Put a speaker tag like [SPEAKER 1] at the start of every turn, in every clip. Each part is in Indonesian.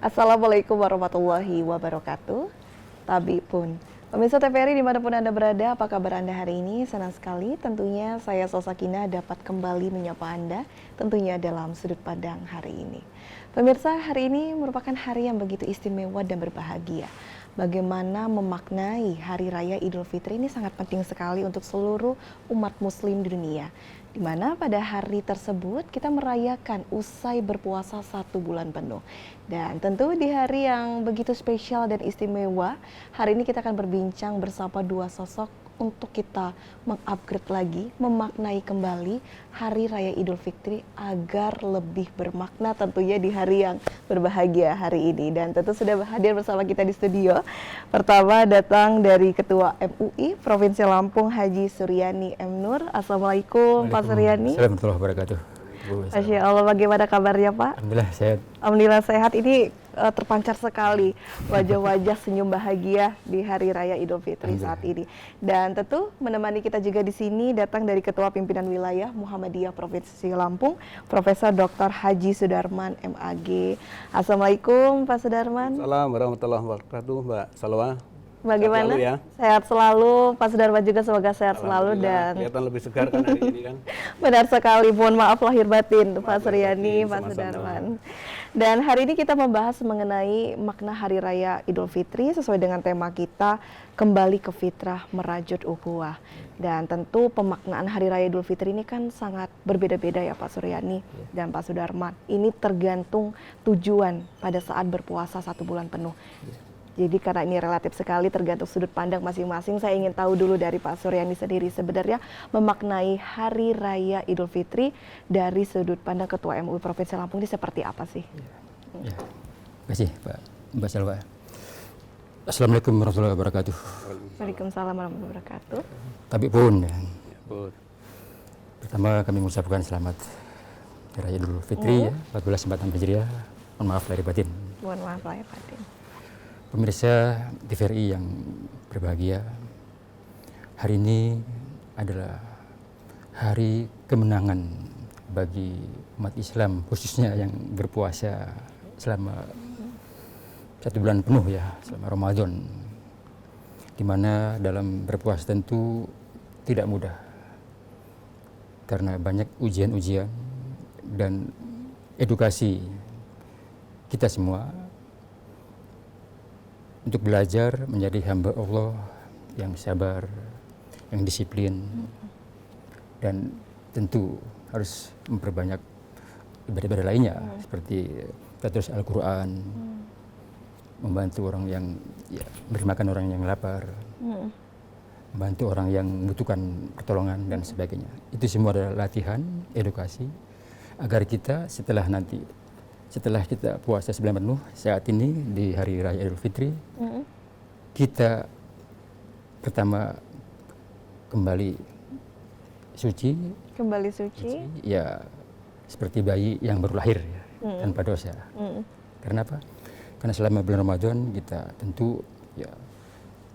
[SPEAKER 1] Assalamualaikum warahmatullahi wabarakatuh. Tabi pun. Pemirsa TVRI dimanapun Anda berada, apa kabar Anda hari ini? Senang sekali tentunya saya Sosakina dapat kembali menyapa Anda tentunya dalam sudut pandang hari ini. Pemirsa, hari ini merupakan hari yang begitu istimewa dan berbahagia. Bagaimana memaknai Hari Raya Idul Fitri ini sangat penting sekali untuk seluruh umat muslim di dunia. Di mana pada hari tersebut kita merayakan usai berpuasa 1 bulan penuh. Dan tentu di hari yang begitu spesial dan istimewa, hari ini kita akan berbincang bersama dua sosok untuk kita mengupgrade lagi, memaknai kembali Hari Raya Idul Fitri agar lebih bermakna tentunya di hari yang berbahagia hari ini. Dan tentu sudah hadir bersama kita di studio. Pertama datang dari Ketua MUI Provinsi Lampung Haji Suryani M. Nur. Assalamualaikum Pak Suryani.
[SPEAKER 2] Assalamualaikum warahmatullahi wabarakatuh.
[SPEAKER 1] Masya Allah, bagaimana kabarnya Pak?
[SPEAKER 2] Alhamdulillah sehat.
[SPEAKER 1] Alhamdulillah sehat. Ini terpancar sekali wajah-wajah senyum bahagia di Hari Raya Idul Fitri saat ini. Dan tentu menemani kita juga di sini datang dari Ketua Pimpinan Wilayah Muhammadiyah Provinsi Lampung, Profesor Dr. Haji Sudarman MAG. Assalamualaikum Pak Sudarman.
[SPEAKER 3] Assalamualaikum warahmatullahi wabarakatuh, Mbak Salwa.
[SPEAKER 1] Bagaimana?
[SPEAKER 3] Sehat selalu, ya?
[SPEAKER 1] Sehat selalu, Pak Sudarman juga semoga sehat selalu dan
[SPEAKER 3] kelihatan lebih segar kan hari ini kan.
[SPEAKER 1] Benar sekali, mohon maaf lahir batin Pak
[SPEAKER 3] Lahir
[SPEAKER 1] Suryani,
[SPEAKER 3] batin,
[SPEAKER 1] Pak
[SPEAKER 3] sama-sama.
[SPEAKER 1] Sudarman. Dan hari ini kita membahas mengenai makna Hari Raya Idul Fitri sesuai dengan tema kita, kembali ke fitrah merajut ukhuwah. Dan tentu pemaknaan Hari Raya Idul Fitri ini kan sangat berbeda-beda ya Pak Suryani dan Pak Sudarman. Ini tergantung tujuan pada saat berpuasa 1 bulan penuh. Jadi karena ini relatif sekali tergantung sudut pandang masing-masing, saya ingin tahu dulu dari Pak Suryani sendiri sebenarnya memaknai Hari Raya Idul Fitri dari sudut pandang Ketua MUI Provinsi Lampung ini seperti apa sih?
[SPEAKER 2] Ya. Terima kasih Mbak Salwa. Assalamualaikum warahmatullahi wabarakatuh.
[SPEAKER 1] Waalaikumsalam warahmatullahi wabarakatuh.
[SPEAKER 2] Tapi pun,
[SPEAKER 3] Betul.
[SPEAKER 2] pertama kami mengucapkan selamat Hari Raya Idul Fitri ya, 1444 Hijriah. Mohon maaf lahir batin.
[SPEAKER 1] Mohon maaf lahir batin.
[SPEAKER 2] Pemirsa TVRI yang berbahagia, hari ini adalah hari kemenangan bagi umat Islam, khususnya yang berpuasa selama 1 bulan penuh ya, selama Ramadan. Di mana dalam berpuasa tentu tidak mudah, karena banyak ujian-ujian dan edukasi kita semua untuk belajar menjadi hamba Allah yang sabar, yang disiplin, dan tentu harus memperbanyak ibadah-ibadah lainnya seperti terus Al-Quran, membantu orang yang memberi makan orang yang lapar, membantu orang yang membutuhkan pertolongan dan sebagainya. Itu semua adalah latihan, edukasi agar kita setelah kita puasa 9 penuh saat ini di Hari Raya Idul Fitri, kita pertama kembali suci, ya seperti bayi yang baru lahir ya, tanpa dosa. Karena apa? Karena selama bulan Ramadan kita tentu ya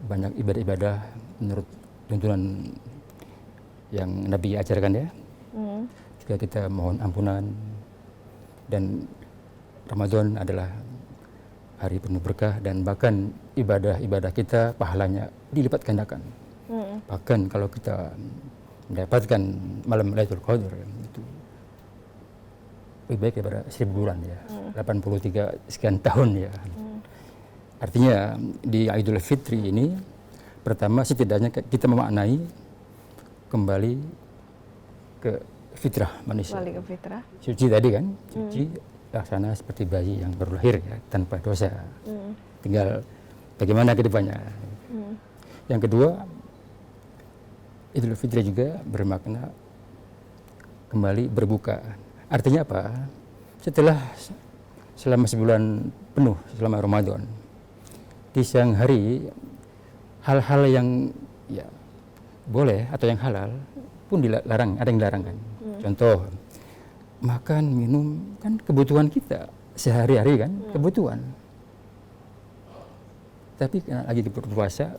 [SPEAKER 2] banyak ibadah-ibadah menurut tuntunan yang Nabi ajarkan ya. Juga kita mohon ampunan, dan Ramadan adalah hari penuh berkah, dan bahkan ibadah-ibadah kita pahalanya dilipat gandakan. Bahkan kalau kita mendapatkan malam Lailatul Qadar itu lebih baik daripada 1000 bulan ya, 83 sekian tahun ya. Artinya di Idul Fitri ini pertama setidaknya kita memaknai kembali ke fitrah manusia.
[SPEAKER 1] Kembali ke fitrah.
[SPEAKER 2] Suci tadi kan, suci laksana seperti bayi yang baru lahir ya, tanpa dosa. Tinggal bagaimana ke depannya. Yang kedua, Idul Fitri juga bermakna kembali berbuka. Artinya apa? Setelah selama sebulan penuh, selama Ramadan, di siang hari hal-hal yang ya boleh atau yang halal pun dilarang, ada yang dilarang kan. Contoh, makan, minum, kan kebutuhan kita sehari-hari kan, kebutuhan. Tapi karena lagi berpuasa,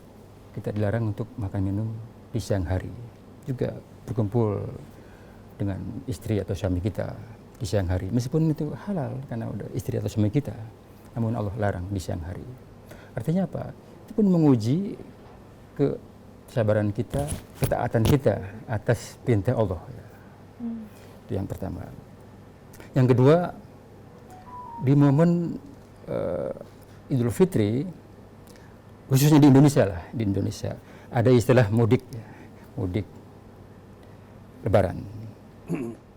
[SPEAKER 2] kita dilarang untuk makan minum di siang hari. Juga berkumpul dengan istri atau suami kita di siang hari, meskipun itu halal karena udah istri atau suami kita. namun Allah larang di siang hari. Artinya apa? Itu pun menguji kesabaran kita, ketaatan kita atas perintah Allah. Itu yang pertama. Yang kedua, di momen Idul Fitri, khususnya di Indonesia lah, di Indonesia ada istilah mudik, mudik Lebaran.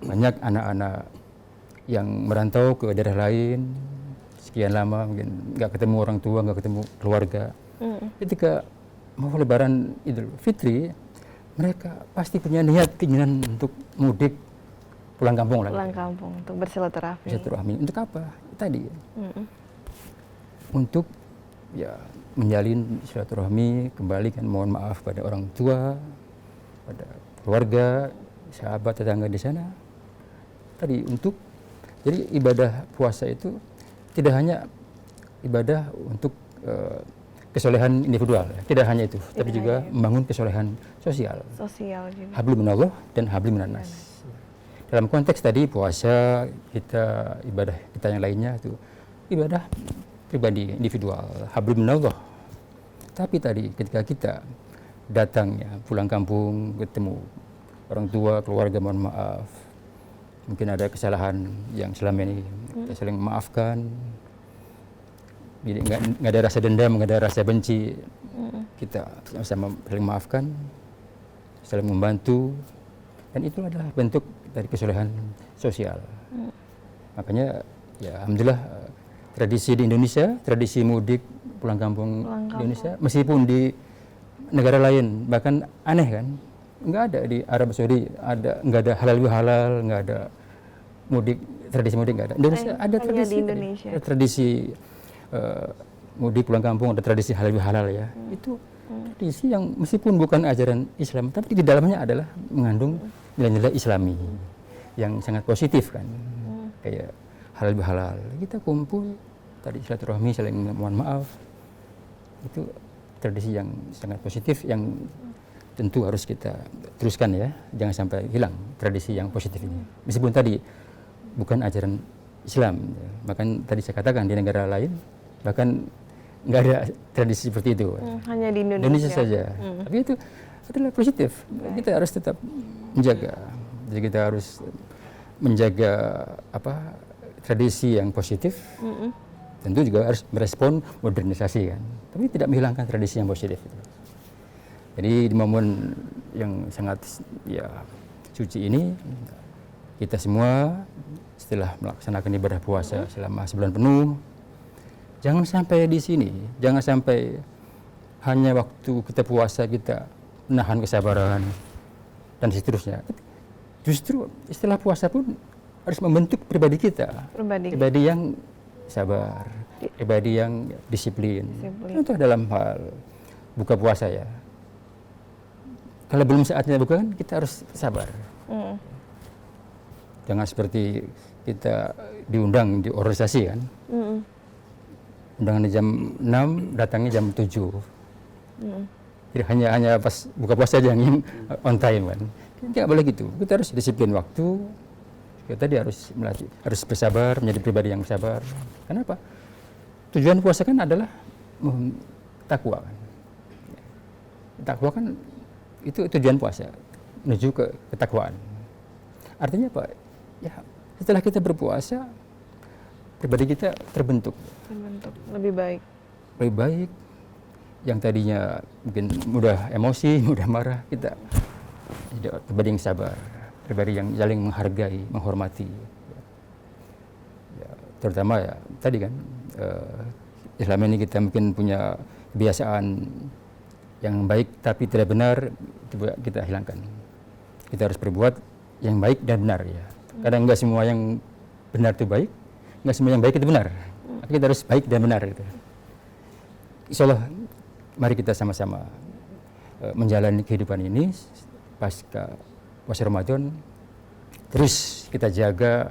[SPEAKER 2] Banyak anak-anak yang merantau ke daerah lain sekian lama, mungkin nggak ketemu orang tua, nggak ketemu keluarga. Ketika mau Lebaran Idul Fitri, mereka pasti punya niat keinginan untuk mudik pulang kampung lagi.
[SPEAKER 1] Pulang kampung untuk bersilaturahmi.
[SPEAKER 2] Bersilaturahmi untuk apa? Tadi untuk ya menjalin silaturahmi, kembali kan mohon maaf pada orang tua, pada keluarga, sahabat, tetangga di sana. Tadi untuk jadi ibadah puasa itu tidak hanya ibadah untuk kesolehan individual, tidak hanya itu, tapi juga membangun kesolehan sosial.
[SPEAKER 1] Sosial juga.
[SPEAKER 2] Hablum minallah dan hablum minan nas. Dalam konteks tadi puasa kita, ibadah kita yang lainnya itu ibadah pribadi, individual, hablum minallah. Tapi tadi ketika kita datang ya pulang kampung, ketemu orang tua, keluarga, mohon maaf, mungkin ada kesalahan yang selama ini kita saling memaafkan. Jadi nggak ada rasa dendam, nggak ada rasa benci. Kita sama-sama saling memaafkan, saling membantu, dan itu adalah bentuk dari kesolehan sosial. Makanya ya alhamdulillah tradisi di Indonesia, tradisi mudik pulang kampung di Indonesia, meskipun di negara lain bahkan aneh kan, nggak ada di Arab Saudi, nggak ada halal bihalal, nggak ada mudik, tradisi mudik nggak ada. Indonesia ada tradisi
[SPEAKER 1] di Indonesia.
[SPEAKER 2] ada tradisi mudik pulang kampung, ada tradisi halal bihalal ya. Itu tradisi yang meskipun bukan ajaran Islam, tapi di dalamnya adalah mengandung nilai-nilai Islami yang sangat positif kan. Kayak halal bihalal, kita kumpul tadi silaturahmi, saling mohon maaf, itu tradisi yang sangat positif yang tentu harus kita teruskan ya, jangan sampai hilang tradisi yang positif ini. Meskipun tadi bukan ajaran Islam, bahkan tadi saya katakan di negara lain bahkan nggak ada tradisi seperti itu.
[SPEAKER 1] Hanya di
[SPEAKER 2] Indonesia saja. Tapi itu adalah positif. Kita harus tetap menjaga. Jadi kita harus menjaga tradisi yang positif. Tentu juga harus merespon modernisasi kan. Tapi tidak menghilangkan tradisi yang positif itu. Jadi di momen yang sangat ya suci ini, kita semua setelah melaksanakan ibadah puasa selama sebulan penuh, jangan sampai di sini, jangan sampai hanya waktu kita puasa kita menahan kesabaran dan seterusnya. Justru setelah puasa pun harus membentuk pribadi kita, pribadi yang sabar, pribadi yang disiplin. Contoh dalam hal buka puasa ya. Kalau belum saatnya buka kan kita harus sabar. Jangan seperti kita diundang di organisasi kan. Undangan jam 6, datangnya jam 7. Jadi hanya pas buka puasa aja yang on time kan. Tidak boleh gitu. Kita harus disiplin waktu. Kita tadi harus melatih, harus bersabar, menjadi pribadi yang bersabar. Kenapa? Tujuan puasa kan adalah takwa kan. Takwa kan itu tujuan puasa, menuju ke ketakwaan. Artinya apa? Ya, setelah kita berpuasa, pribadi kita terbentuk
[SPEAKER 1] lebih baik.
[SPEAKER 2] Lebih baik. Yang tadinya mungkin mudah emosi, mudah marah, kita jadi pribadi yang sabar, pribadi yang saling menghargai, menghormati. Ya, terutama ya tadi kan selama ini kita mungkin punya kebiasaan yang baik tapi tidak benar, kita hilangkan. Kita harus berbuat yang baik dan benar ya. Kadang nggak semua yang benar itu baik, nggak semua yang baik itu benar. Tapi kita harus baik dan benar gitu. Insya Allah, mari kita sama-sama menjalani kehidupan ini pasca puasa Ramadan. Terus kita jaga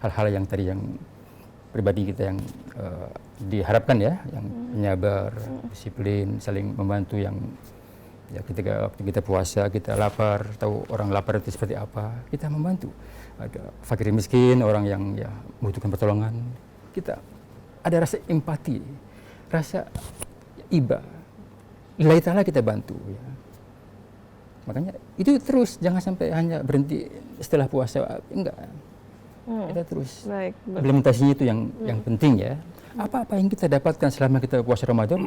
[SPEAKER 2] hal-hal yang tadi yang pribadi kita yang diharapkan ya, yang menyabar, disiplin, saling membantu, yang ya ketika waktu kita puasa kita lapar, tahu orang lapar itu seperti apa, kita membantu. Ada fakir miskin, orang yang ya membutuhkan pertolongan, kita ada rasa empati, rasa iba. Lillahi ta'ala kita bantu ya. Makanya itu terus, jangan sampai hanya berhenti setelah puasa, enggak. Kita terus
[SPEAKER 1] Baik,
[SPEAKER 2] implementasinya itu yang penting ya. Apa-apa yang kita dapatkan selama kita puasa Ramadan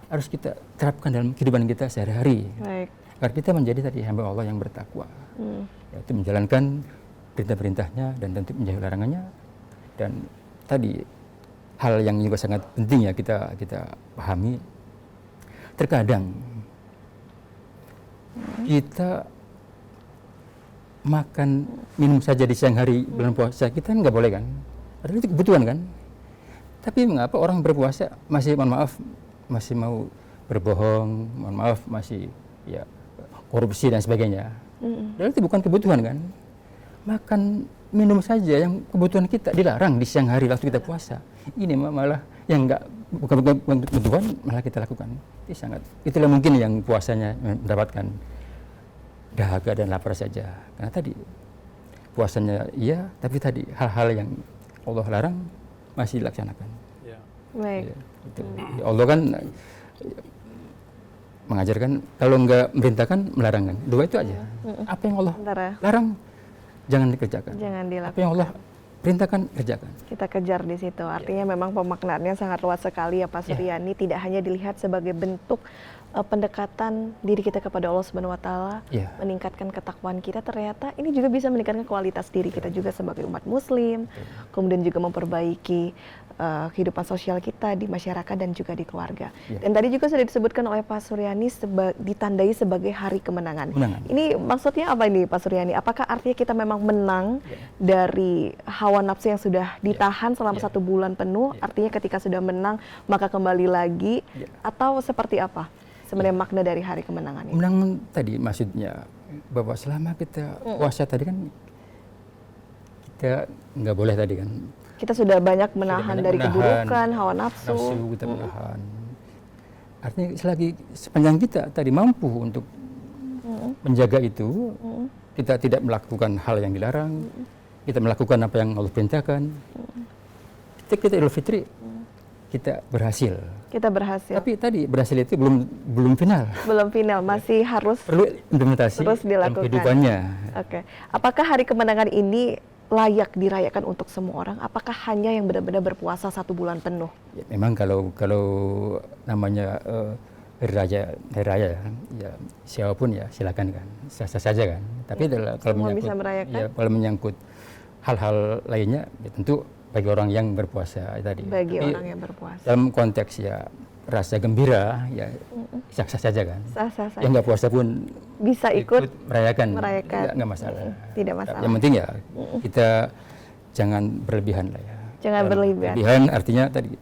[SPEAKER 2] harus kita terapkan dalam kehidupan kita sehari-hari.
[SPEAKER 1] baik.
[SPEAKER 2] Agar kita menjadi tadi hamba Allah yang bertakwa. Yaitu menjalankan perintah-perintahnya dan tentu menjauhi larangannya. Dan tadi hal yang juga sangat penting ya kita pahami. Terkadang kita makan minum saja di siang hari bulan puasa kita nggak boleh kan? Padahal itu kebutuhan kan? Tapi mengapa orang berpuasa masih, mohon maaf, masih mau berbohong, mohon maaf, masih ya korupsi dan sebagainya. Padahal itu bukan kebutuhan kan? Makan minum saja yang kebutuhan kita dilarang di siang hari waktu kita puasa. Ini malah yang bukan kebutuhan malah kita lakukan. Itulah mungkin yang puasanya mendapatkan dahaga dan lapar saja. Karena tadi puasanya iya, tapi tadi hal-hal yang Allah larang masih dilaksanakan.
[SPEAKER 3] Ya.
[SPEAKER 1] Baik.
[SPEAKER 2] Ya, itu. Allah kan mengajarkan kalau enggak merintahkan melarangkan. Dua itu aja. Apa yang Allah
[SPEAKER 1] Antara
[SPEAKER 2] larang jangan dikerjakan.
[SPEAKER 1] jangan
[SPEAKER 2] Apa
[SPEAKER 1] dilakukan.
[SPEAKER 2] yang Allah perintahkan kerjakan.
[SPEAKER 1] Kita kejar di situ. Artinya memang pemaknaannya sangat luas sekali ya Pak Suryani. Tidak hanya dilihat sebagai bentuk pendekatan diri kita kepada Allah Subhanahu wa taala,
[SPEAKER 2] Ya.
[SPEAKER 1] meningkatkan ketakwaan kita, ternyata ini juga bisa meningkatkan kualitas diri kita juga sebagai umat muslim. Kemudian juga memperbaiki kehidupan sosial kita di masyarakat dan juga di keluarga.
[SPEAKER 2] Ya.
[SPEAKER 1] Dan tadi juga sudah disebutkan oleh Pak Suryani ditandai sebagai hari kemenangan.
[SPEAKER 2] Kemenangan.
[SPEAKER 1] Ini maksudnya apa ini Pak Suryani? Apakah artinya kita memang menang dari hawa nafsu yang sudah ditahan selama 1 bulan penuh? Artinya ketika sudah menang maka kembali lagi, atau seperti apa sebenarnya makna dari hari kemenangan ini?
[SPEAKER 2] Menang tadi maksudnya bahwa selama kita puasa tadi kan kita nggak boleh tadi kan.
[SPEAKER 1] Kita sudah banyak menahan dari
[SPEAKER 2] menahan
[SPEAKER 1] keburukan, hawa nafsu.
[SPEAKER 2] Kita menahan. Artinya sepanjang kita tadi mampu untuk menjaga itu, kita tidak melakukan hal yang dilarang, kita melakukan apa yang Allah perintahkan. Kita Idul Fitri, kita berhasil.
[SPEAKER 1] Kita berhasil.
[SPEAKER 2] Tapi tadi berhasil itu belum final.
[SPEAKER 1] Belum final, masih harus
[SPEAKER 2] Perlu implementasi
[SPEAKER 1] terus
[SPEAKER 2] dalam
[SPEAKER 1] dilakukan.
[SPEAKER 2] kehidupannya.
[SPEAKER 1] Oke. Apakah hari kemenangan ini layak dirayakan untuk semua orang? Apakah hanya yang benar-benar berpuasa 1 bulan penuh?
[SPEAKER 2] Ya, memang kalau namanya hari raya ya siapapun ya silakan kan, sah-sah saja kan. Tapi kalau
[SPEAKER 1] semua
[SPEAKER 2] menyangkut
[SPEAKER 1] bisa merayakan?
[SPEAKER 2] kalau menyangkut hal-hal lainnya ya tentu bagi orang yang berpuasa tadi.
[SPEAKER 1] Bagi
[SPEAKER 2] Tapi
[SPEAKER 1] orang yang berpuasa.
[SPEAKER 2] dalam konteks ya rasa gembira ya sah-sah saja kan.
[SPEAKER 1] Sah-sah saja.
[SPEAKER 2] Yang nggak puasa pun
[SPEAKER 1] Bisa ikut
[SPEAKER 2] merayakan.
[SPEAKER 1] merayakan.
[SPEAKER 2] Nggak masalah.
[SPEAKER 1] Tidak masalah.
[SPEAKER 2] Yang penting ya kita jangan berlebihan lah ya.
[SPEAKER 1] Jangan berlebihan.
[SPEAKER 2] Berlebihan artinya tadi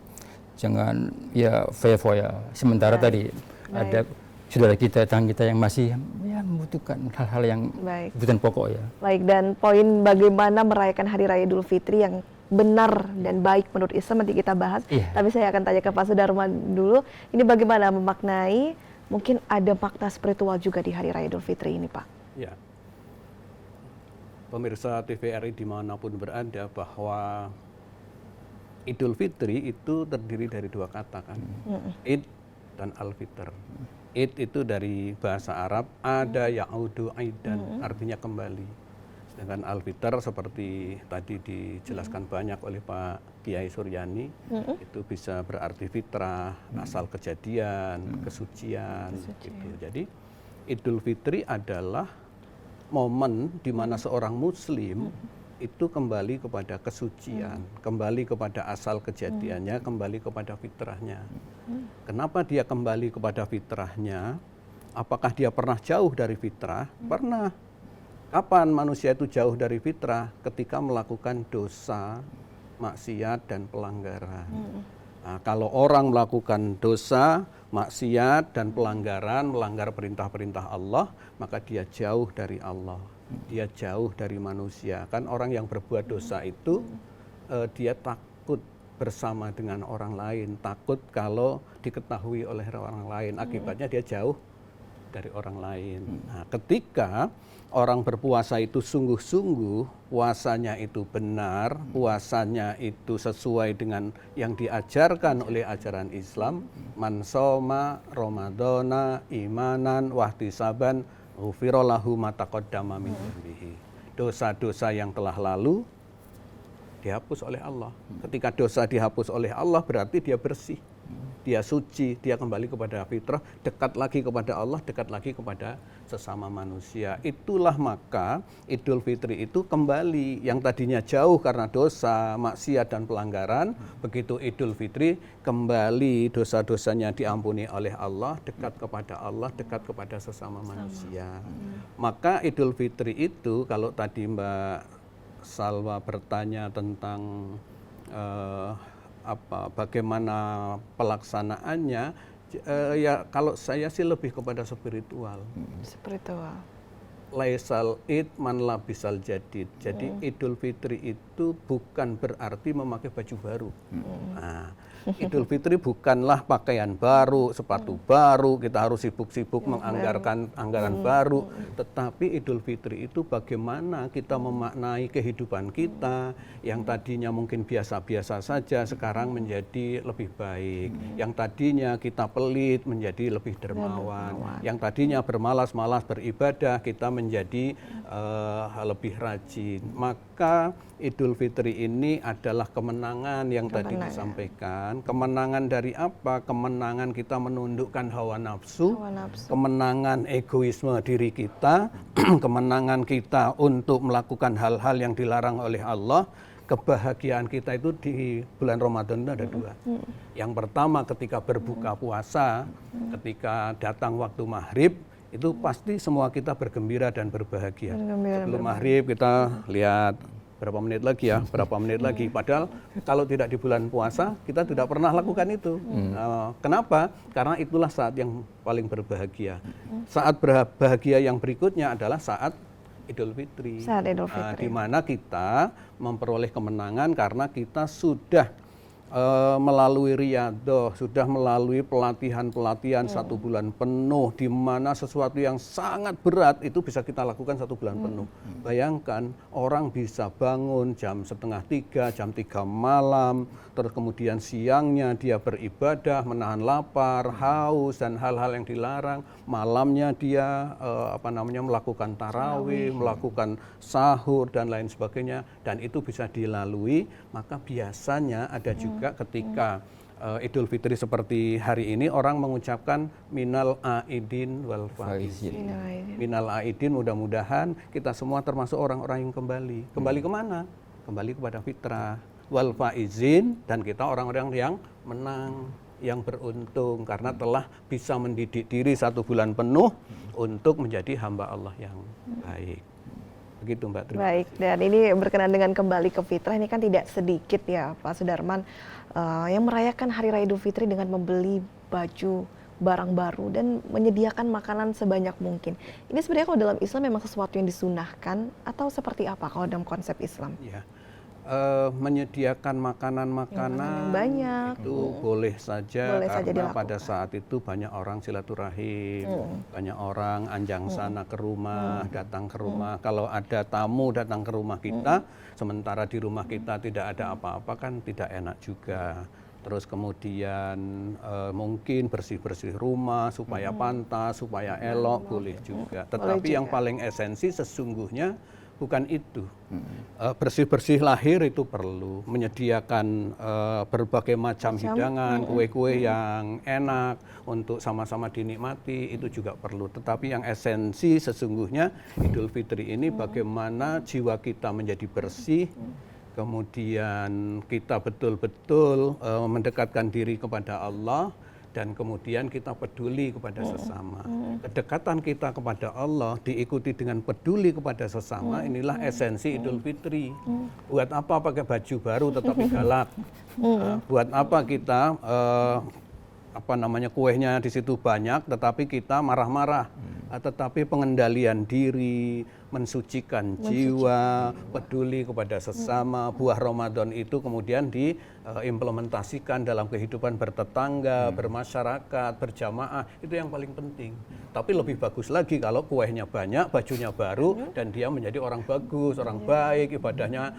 [SPEAKER 2] jangan ya foya-foya. Sementara tadi ada saudara kita, tetangga kita yang masih ya membutuhkan hal-hal yang
[SPEAKER 1] Baik.
[SPEAKER 2] kebutuhan pokok ya.
[SPEAKER 1] Baik, dan poin bagaimana merayakan Hari Raya Idul Fitri yang benar dan baik menurut Islam nanti kita bahas.
[SPEAKER 2] Iya.
[SPEAKER 1] Tapi saya akan tanya ke Pak Sudarman dulu. Ini bagaimana memaknai, mungkin ada makna spiritual juga di Hari Raya Idul Fitri ini Pak.
[SPEAKER 3] Ya. Pemirsa TVRI dimanapun berada, bahwa Idul Fitri itu terdiri dari 2 kata kan, Id dan Al-Fitr. Id itu dari bahasa Arab, ada ya'udu aidan, artinya kembali. Sedangkan Al-Fitr seperti tadi dijelaskan banyak oleh Pak Kiai Suryani, itu bisa berarti fitrah, asal kejadian, kesucian. Gitu. Jadi Idul Fitri adalah momen di mana seorang muslim itu kembali kepada kesucian, kembali kepada asal kejadiannya, kembali kepada fitrahnya. Kenapa dia kembali kepada fitrahnya? Apakah dia pernah jauh dari fitrah? Pernah. Kapan manusia itu jauh dari fitrah? Ketika melakukan dosa, maksiat, dan pelanggaran. Nah, kalau orang melakukan dosa, maksiat, dan pelanggaran, melanggar perintah-perintah Allah, maka dia jauh dari Allah. Dia jauh dari manusia. Kan orang yang berbuat dosa itu, dia takut bersama dengan orang lain. Takut kalau diketahui oleh orang lain. Akibatnya dia jauh dari orang lain. Nah, ketika orang berpuasa itu sungguh-sungguh, puasanya itu benar, puasanya itu sesuai dengan yang diajarkan oleh ajaran Islam, man shoma ramadhana imanan wahtisaban ghufira lahu ma taqaddama min dzambihi. Dosa-dosa yang telah lalu dihapus oleh Allah. Ketika dosa dihapus oleh Allah berarti dia bersih. Dia suci, dia kembali kepada fitrah, dekat lagi kepada Allah, dekat lagi kepada sesama manusia. Itulah maka Idul Fitri itu kembali, yang tadinya jauh karena dosa, maksiat dan pelanggaran, begitu Idul Fitri kembali dosa-dosanya diampuni oleh Allah, dekat kepada sesama manusia. Maka Idul Fitri itu, kalau tadi Mbak Salwa bertanya tentang bagaimana pelaksanaannya, ya kalau saya sih lebih kepada spiritual.
[SPEAKER 1] Spiritual.
[SPEAKER 3] Laisal id man labisal jadid. Jadi Idul Fitri itu bukan berarti memakai baju baru. Nah, Idul Fitri bukanlah pakaian baru, sepatu baru, kita harus sibuk-sibuk menganggarkan anggaran baru. Tetapi Idul Fitri itu bagaimana kita memaknai kehidupan kita yang tadinya mungkin biasa-biasa saja, sekarang menjadi lebih baik. Yang tadinya kita pelit menjadi lebih dermawan. Yang tadinya bermalas-malas beribadah, kita menjadi lebih rajin. Maka Idul Fitri ini adalah kemenangan yang tadi disampaikan. Kemenangan dari apa? Kemenangan kita menundukkan hawa nafsu, kemenangan egoisme diri kita, kemenangan kita untuk melakukan hal-hal yang dilarang oleh Allah. Kebahagiaan kita itu di bulan Ramadan itu ada dua. Yang pertama ketika berbuka puasa, ketika datang waktu maghrib, itu pasti semua kita bergembira dan berbahagia. Sebelum maghrib kita lihat berapa menit lagi ya, berapa menit lagi. Padahal kalau tidak di bulan puasa, kita tidak pernah lakukan itu. Kenapa? Karena itulah saat yang paling berbahagia. Saat berbahagia yang berikutnya adalah saat Idul Fitri.
[SPEAKER 1] Saat Idul Fitri.
[SPEAKER 3] Di mana kita memperoleh kemenangan karena kita sudah melalui riyadhah, sudah melalui pelatihan-pelatihan 1 bulan penuh, di mana sesuatu yang sangat berat itu bisa kita lakukan 1 bulan penuh. Bayangkan orang bisa bangun jam 2:30, jam 3 malam, terus kemudian siangnya dia beribadah, menahan lapar, haus dan hal-hal yang dilarang. Malamnya dia melakukan tarawih, melakukan sahur dan lain sebagainya, dan itu bisa dilalui. Maka biasanya ada juga ketika Idul Fitri seperti hari ini orang mengucapkan minal aidin wal faizin. Minal aidin, mudah-mudahan kita semua termasuk orang-orang yang kembali. Kembali kemana? Kembali kepada fitrah. Wal faizin, dan kita orang-orang yang menang, yang beruntung karena telah bisa mendidik diri 1 bulan penuh untuk menjadi hamba Allah yang baik. Begitu Mbak.
[SPEAKER 1] Baik, dan ini berkenaan dengan kembali ke fitrah, ini kan tidak sedikit ya Pak Sudarman yang merayakan Hari Raya Idul Fitri dengan membeli baju, barang baru dan menyediakan makanan sebanyak mungkin. Ini sebenarnya kalau dalam Islam memang sesuatu yang disunahkan atau seperti apa kalau dalam konsep Islam?
[SPEAKER 3] Ya, menyediakan makanan-makanan
[SPEAKER 1] banyak
[SPEAKER 3] itu boleh saja, karena
[SPEAKER 1] dilakukan.
[SPEAKER 3] pada saat itu banyak orang silaturahim, banyak orang anjang sana ke rumah, datang ke rumah. Kalau ada tamu datang ke rumah kita, sementara di rumah kita tidak ada apa-apa, kan tidak enak juga. Terus kemudian mungkin bersih-bersih rumah supaya pantas, supaya elok, boleh juga. Tetapi yang paling esensi sesungguhnya bukan itu. Bersih-bersih lahir itu perlu, menyediakan berbagai macam hidangan, kue-kue yang enak untuk sama-sama dinikmati, itu juga perlu. Tetapi yang esensi sesungguhnya Idul Fitri ini bagaimana jiwa kita menjadi bersih, kemudian kita betul-betul mendekatkan diri kepada Allah, dan kemudian kita peduli kepada sesama. Kedekatan kita kepada Allah diikuti dengan peduli kepada sesama, inilah esensi Idul Fitri. Buat apa pakai baju baru tetapi galak? Buat apa kita kuehnya di situ banyak tetapi kita marah-marah? Tetapi pengendalian diri, mensucikan jiwa, peduli kepada sesama. Buah Ramadan itu kemudian diimplementasikan dalam kehidupan bertetangga, bermasyarakat, berjamaah. Itu yang paling penting. Tapi lebih bagus lagi kalau kuehnya banyak, bajunya baru, dan dia menjadi orang bagus, orang baik, ibadahnya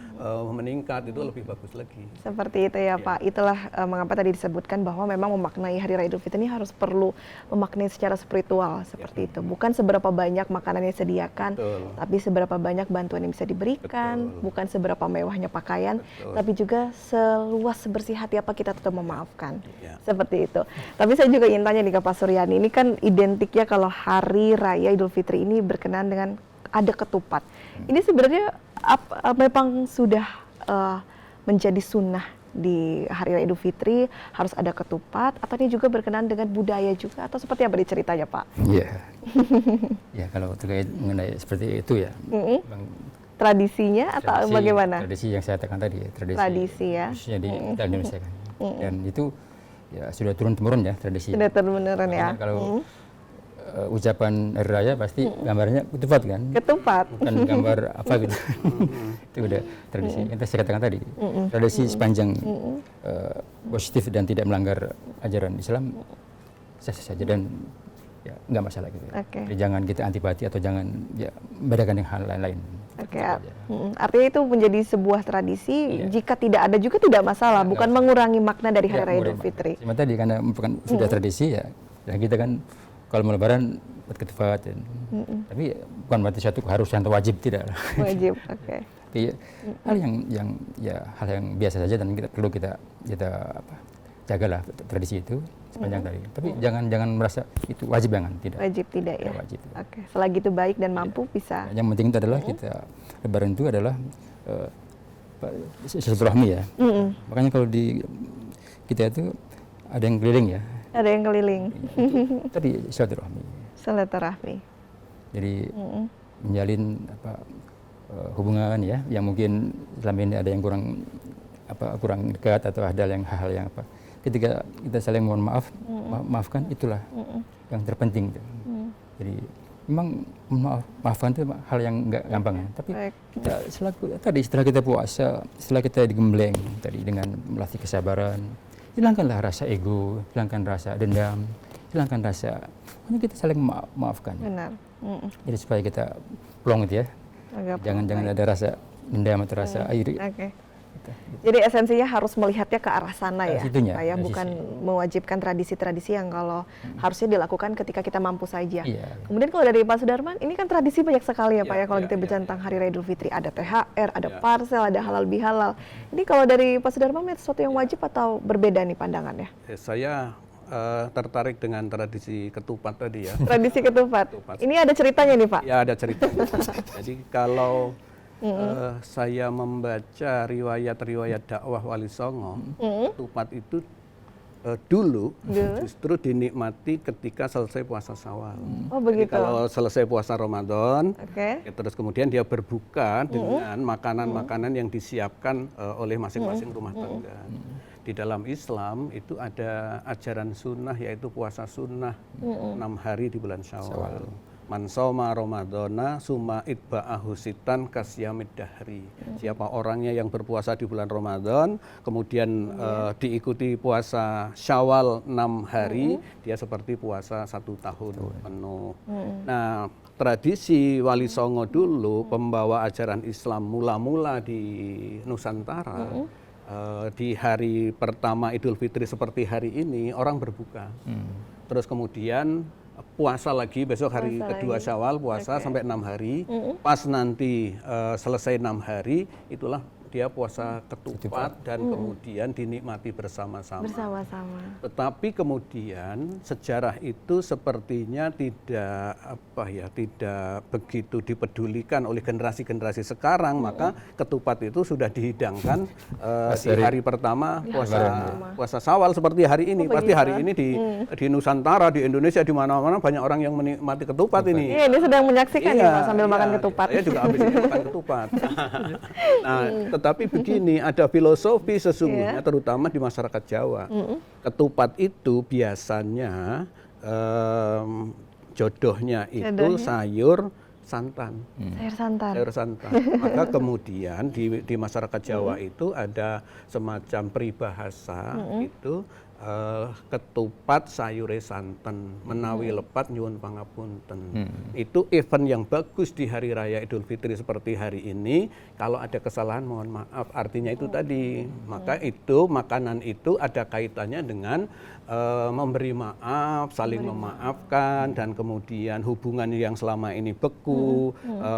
[SPEAKER 3] meningkat, itu lebih bagus lagi.
[SPEAKER 1] Seperti itu ya Pak. Itulah mengapa tadi disebutkan bahwa memang memaknai Hari Raya Idul Fitri ini harus perlu memaknai secara spiritual seperti itu. Bukan seberapa banyak makanan yang disediakan, tapi seberapa banyak bantuan yang bisa diberikan, bukan seberapa mewahnya pakaian, tapi juga seluas sebersih hati apa kita tetap memaafkan. Seperti itu. Tapi saya juga ingin tanya nih ke Pak Suryani, ini kan identiknya kalau Hari Raya Idul Fitri ini berkenaan dengan ada ketupat. Ini sebenarnya memang sudah menjadi sunnah di Hari Raya Idul Fitri harus ada ketupat, atau ini juga berkenaan dengan budaya juga, atau seperti apa ceritanya Pak?
[SPEAKER 2] Iya. Ya kalau terkait mengenai seperti itu ya.
[SPEAKER 1] Tradisinya atau bagaimana?
[SPEAKER 2] Tradisi yang saya katakan tadi, tradisi ya. Khususnya di Indonesia kan. Dan itu ya sudah turun-temurun ya tradisi.
[SPEAKER 1] Sudah turun-temurun ya.
[SPEAKER 2] Kalau ucapan Hari Raya pasti gambarnya ketupat kan? Ketupat. Bukan gambar apa gitu. Itu udah tradisi. Yang saya katakan tadi. Tradisi sepanjang positif dan tidak melanggar ajaran Islam sah-sah saja dan ya nggak masalah gitu. Jadi jangan kita antipati atau jangan ya bedakan dengan hal lain-lain. Artinya itu menjadi sebuah tradisi. Jika tidak ada juga tidak masalah. Bukan mengurangi makna dari Hari Raya Idul Fitri. Cuma tadi karena bukan sudah tradisi ya. Dan kita kan kalau mau lebaran buat ketupat, tapi bukan berarti satu harus yang wajib, tidak. Wajib, oke. Tapi hal yang biasa saja dan kita perlu kita jagalah tradisi itu sepanjang tadi. Tapi jangan merasa itu wajib, jangan, tidak. Wajib tidak ya. Wajib. Oke. Selagi itu baik dan mampu bisa. Yang penting itu adalah kita lebaran itu adalah silaturahmi ya. Makanya kalau di kita itu ada yang keliling ya. Ada yang keliling. Tadi silaturahmi. Silaturahmi. Jadi menjalin hubungan ya, yang mungkin selama ini ada yang kurang dekat atau ada hal yang ketika kita saling mohon maaf, maafkan itulah yang terpenting. Jadi memang maafkan itu hal yang nggak gampang ya. Tapi kita setelah kita puasa, setelah kita digembleng tadi dengan melatih kesabaran, hilangkanlah rasa ego, hilangkan rasa dendam, hilangkan rasa, hanya kita saling maafkan. Benar. Jadi supaya kita plong itu ya, jangan ada rasa dendam atau rasa iri. Jadi esensinya harus melihatnya ke arah sana ya, Pak ya, bukan mewajibkan tradisi-tradisi yang kalau harusnya dilakukan ketika kita mampu saja. Kemudian kalau dari Pak Sudarman, ini kan tradisi banyak sekali ya Pak ya, kalau kita bicara tentang Hari Raya Idul Fitri, ada THR, ada parsel, ada halal bihalal. Ini kalau dari Pak Sudarman, sesuatu yang wajib atau berbeda nih pandangannya? Saya tertarik dengan tradisi ketupat tadi ya. Tradisi ketupat. Ini ada ceritanya nih Pak? Ya, ada ceritanya. Jadi kalau saya membaca riwayat-riwayat dakwah Wali Songo, ketupat itu dulu justru dinikmati ketika selesai puasa Syawal. Oh begitu. Jadi kalau selesai puasa Ramadan, ya, terus kemudian dia berbuka dengan makanan-makanan yang disiapkan oleh masing-masing rumah tangga. Di dalam Islam itu ada ajaran sunnah, yaitu puasa sunnah 6 hari di bulan Syawal. Man soma Ramadana summa itba'ahu sitan kasyamid dahri. Siapa orangnya yang berpuasa di bulan Ramadan, kemudian diikuti puasa Syawal 6 hari, dia seperti puasa 1 tahun penuh. Nah, tradisi Wali Songo dulu, pembawa ajaran Islam mula-mula di Nusantara, di hari pertama Idul Fitri seperti hari ini, orang berbuka. Terus kemudian puasa lagi, besok hari kedua Syawal puasa sampai 6 hari. Pas nanti selesai 6 hari, itulah dia puasa ketupat dan kemudian dinikmati bersama-sama. Tetapi kemudian sejarah itu sepertinya tidak begitu dipedulikan oleh generasi-generasi sekarang, maka ketupat itu sudah dihidangkan di hari pertama puasa Syawal seperti hari ini. Pasti hari ini di Nusantara, di Indonesia, di mana-mana banyak orang yang menikmati ketupat ini. Iya, ini sedang menyaksikan ya Pak, sambil makan ketupat. Saya juga habis ini makan ketupat. Nah, tetapi begini, ada filosofi sesungguhnya, terutama di masyarakat Jawa. Ketupat itu biasanya jodohnya itu sayur
[SPEAKER 3] santan.
[SPEAKER 1] Sayur santan.
[SPEAKER 3] Sayur santan. Maka kemudian di masyarakat Jawa itu ada semacam peribahasa itu ketupat sayure santen menawi lepat nyuwun pangapunten. Itu event yang bagus di hari raya Idul Fitri seperti hari ini. Kalau ada kesalahan mohon maaf. Artinya itu tadi. Maka itu makanan itu ada kaitannya dengan memberi maaf, saling memaafkan, dan kemudian hubungan yang selama ini beku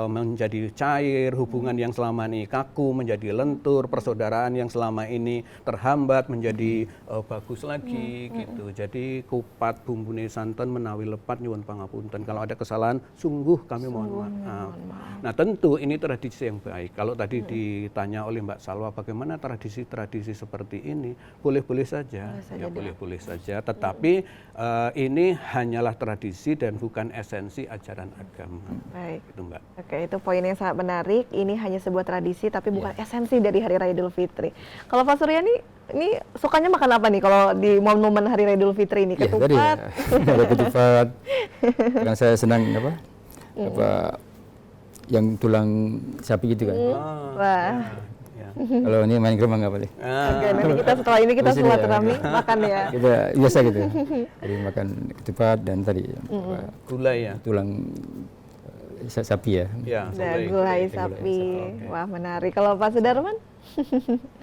[SPEAKER 3] menjadi cair, hubungan yang selama ini kaku menjadi lentur, persaudaraan yang selama ini terhambat menjadi bagus lagi gitu. Jadi kupat bumbune santen menawi lepat nyuwun pangapunten. Kalau ada kesalahan sungguh kami mohon maaf. Nah, tentu ini tradisi yang baik. Kalau tadi ditanya oleh Mbak Salwa bagaimana tradisi-tradisi seperti ini, boleh-boleh saja. Ya boleh-boleh saja. Tetapi ini hanyalah tradisi dan bukan esensi ajaran agama.
[SPEAKER 1] Baik.
[SPEAKER 3] Itu Mbak.
[SPEAKER 1] Oke, itu poin yang sangat menarik. Ini hanya sebuah tradisi tapi bukan esensi dari Hari Raya Idul Fitri. Kalau Pak Suryani, ini sukanya makan apa nih kalau di momen-momen Hari Raya Idul Fitri ini? Ketupat?
[SPEAKER 2] Ya, ada ketupat. Yang saya senang apa yang tulang sapi gitu kan.
[SPEAKER 1] Wah.
[SPEAKER 2] Kalau ini main geremang nggak boleh.
[SPEAKER 1] Oke, nanti kita setelah ini kita silaturahmi makan ya.
[SPEAKER 2] Kita biasa gitu. Jadi makan ketupat dan tadi
[SPEAKER 3] Gulai ya.
[SPEAKER 2] tulang sapi ya.
[SPEAKER 3] Ya,
[SPEAKER 1] Dan gulai sapi. Wah, menarik. Kalau Pak Sudarman?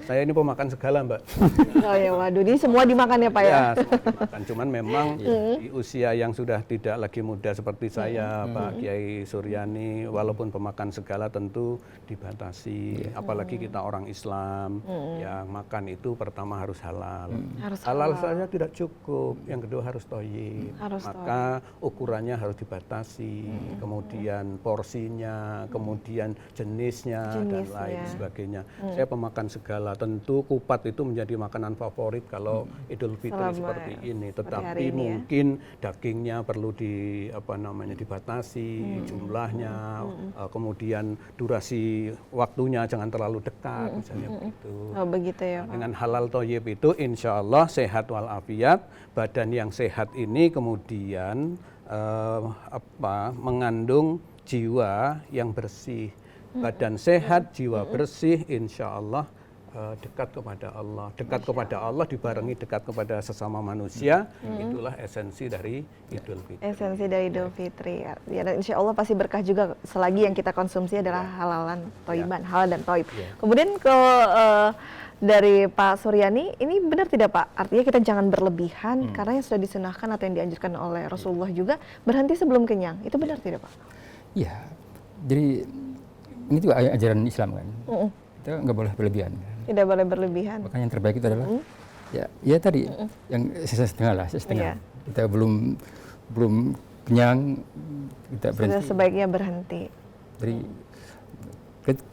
[SPEAKER 3] Saya ini pemakan segala, Mbak.
[SPEAKER 1] Oh ya, waduh, ini semua dimakan ya Pak ya?
[SPEAKER 3] Ya, semua dimakan. Cuman memang di usia yang sudah tidak lagi muda seperti saya, Pak Kiai Suryani, walaupun pemakan segala tentu dibatasi. Apalagi kita orang Islam, yang makan itu pertama harus halal. Halal saja tidak cukup, yang kedua harus thayyib. Maka ukurannya harus dibatasi, kemudian porsinya, kemudian jenisnya, dan lain sebagainya. Saya pemakan segala. Tentu kupat itu menjadi makanan favorit kalau Idul Fitri seperti ini. Tetapi mungkin dagingnya perlu dibatasi jumlahnya, kemudian durasi waktunya jangan terlalu dekat, misalnya begitu.
[SPEAKER 1] Oh begitu ya Pak.
[SPEAKER 3] Dengan halal thayyib itu insya Allah sehat walafiat. Badan yang sehat ini kemudian mengandung jiwa yang bersih. Badan sehat, jiwa bersih, insya Allah dekat kepada Allah. Dekat kepada Allah dibarengi dekat kepada sesama manusia, itulah esensi dari Idul Fitri.
[SPEAKER 1] Esensi dari Idul Fitri. Ya, dan insya Allah pasti berkah juga selagi yang kita konsumsi adalah halalan, thayyiban, halal dan thayyib. Kemudian dari Pak Suryani, ini benar tidak Pak? Artinya kita jangan berlebihan karena yang sudah disunahkan atau yang dianjurkan oleh Rasulullah juga berhenti sebelum kenyang. Itu benar tidak Pak?
[SPEAKER 2] Iya. Jadi ini juga ajaran Islam kan. Kita nggak boleh berlebihan.
[SPEAKER 1] Tidak boleh berlebihan.
[SPEAKER 2] Makanya yang terbaik itu adalah ya tadi yang setengah lah, setengah. Kita belum kenyang, kita berhenti.
[SPEAKER 1] Sudah sebaiknya berhenti.
[SPEAKER 2] Jadi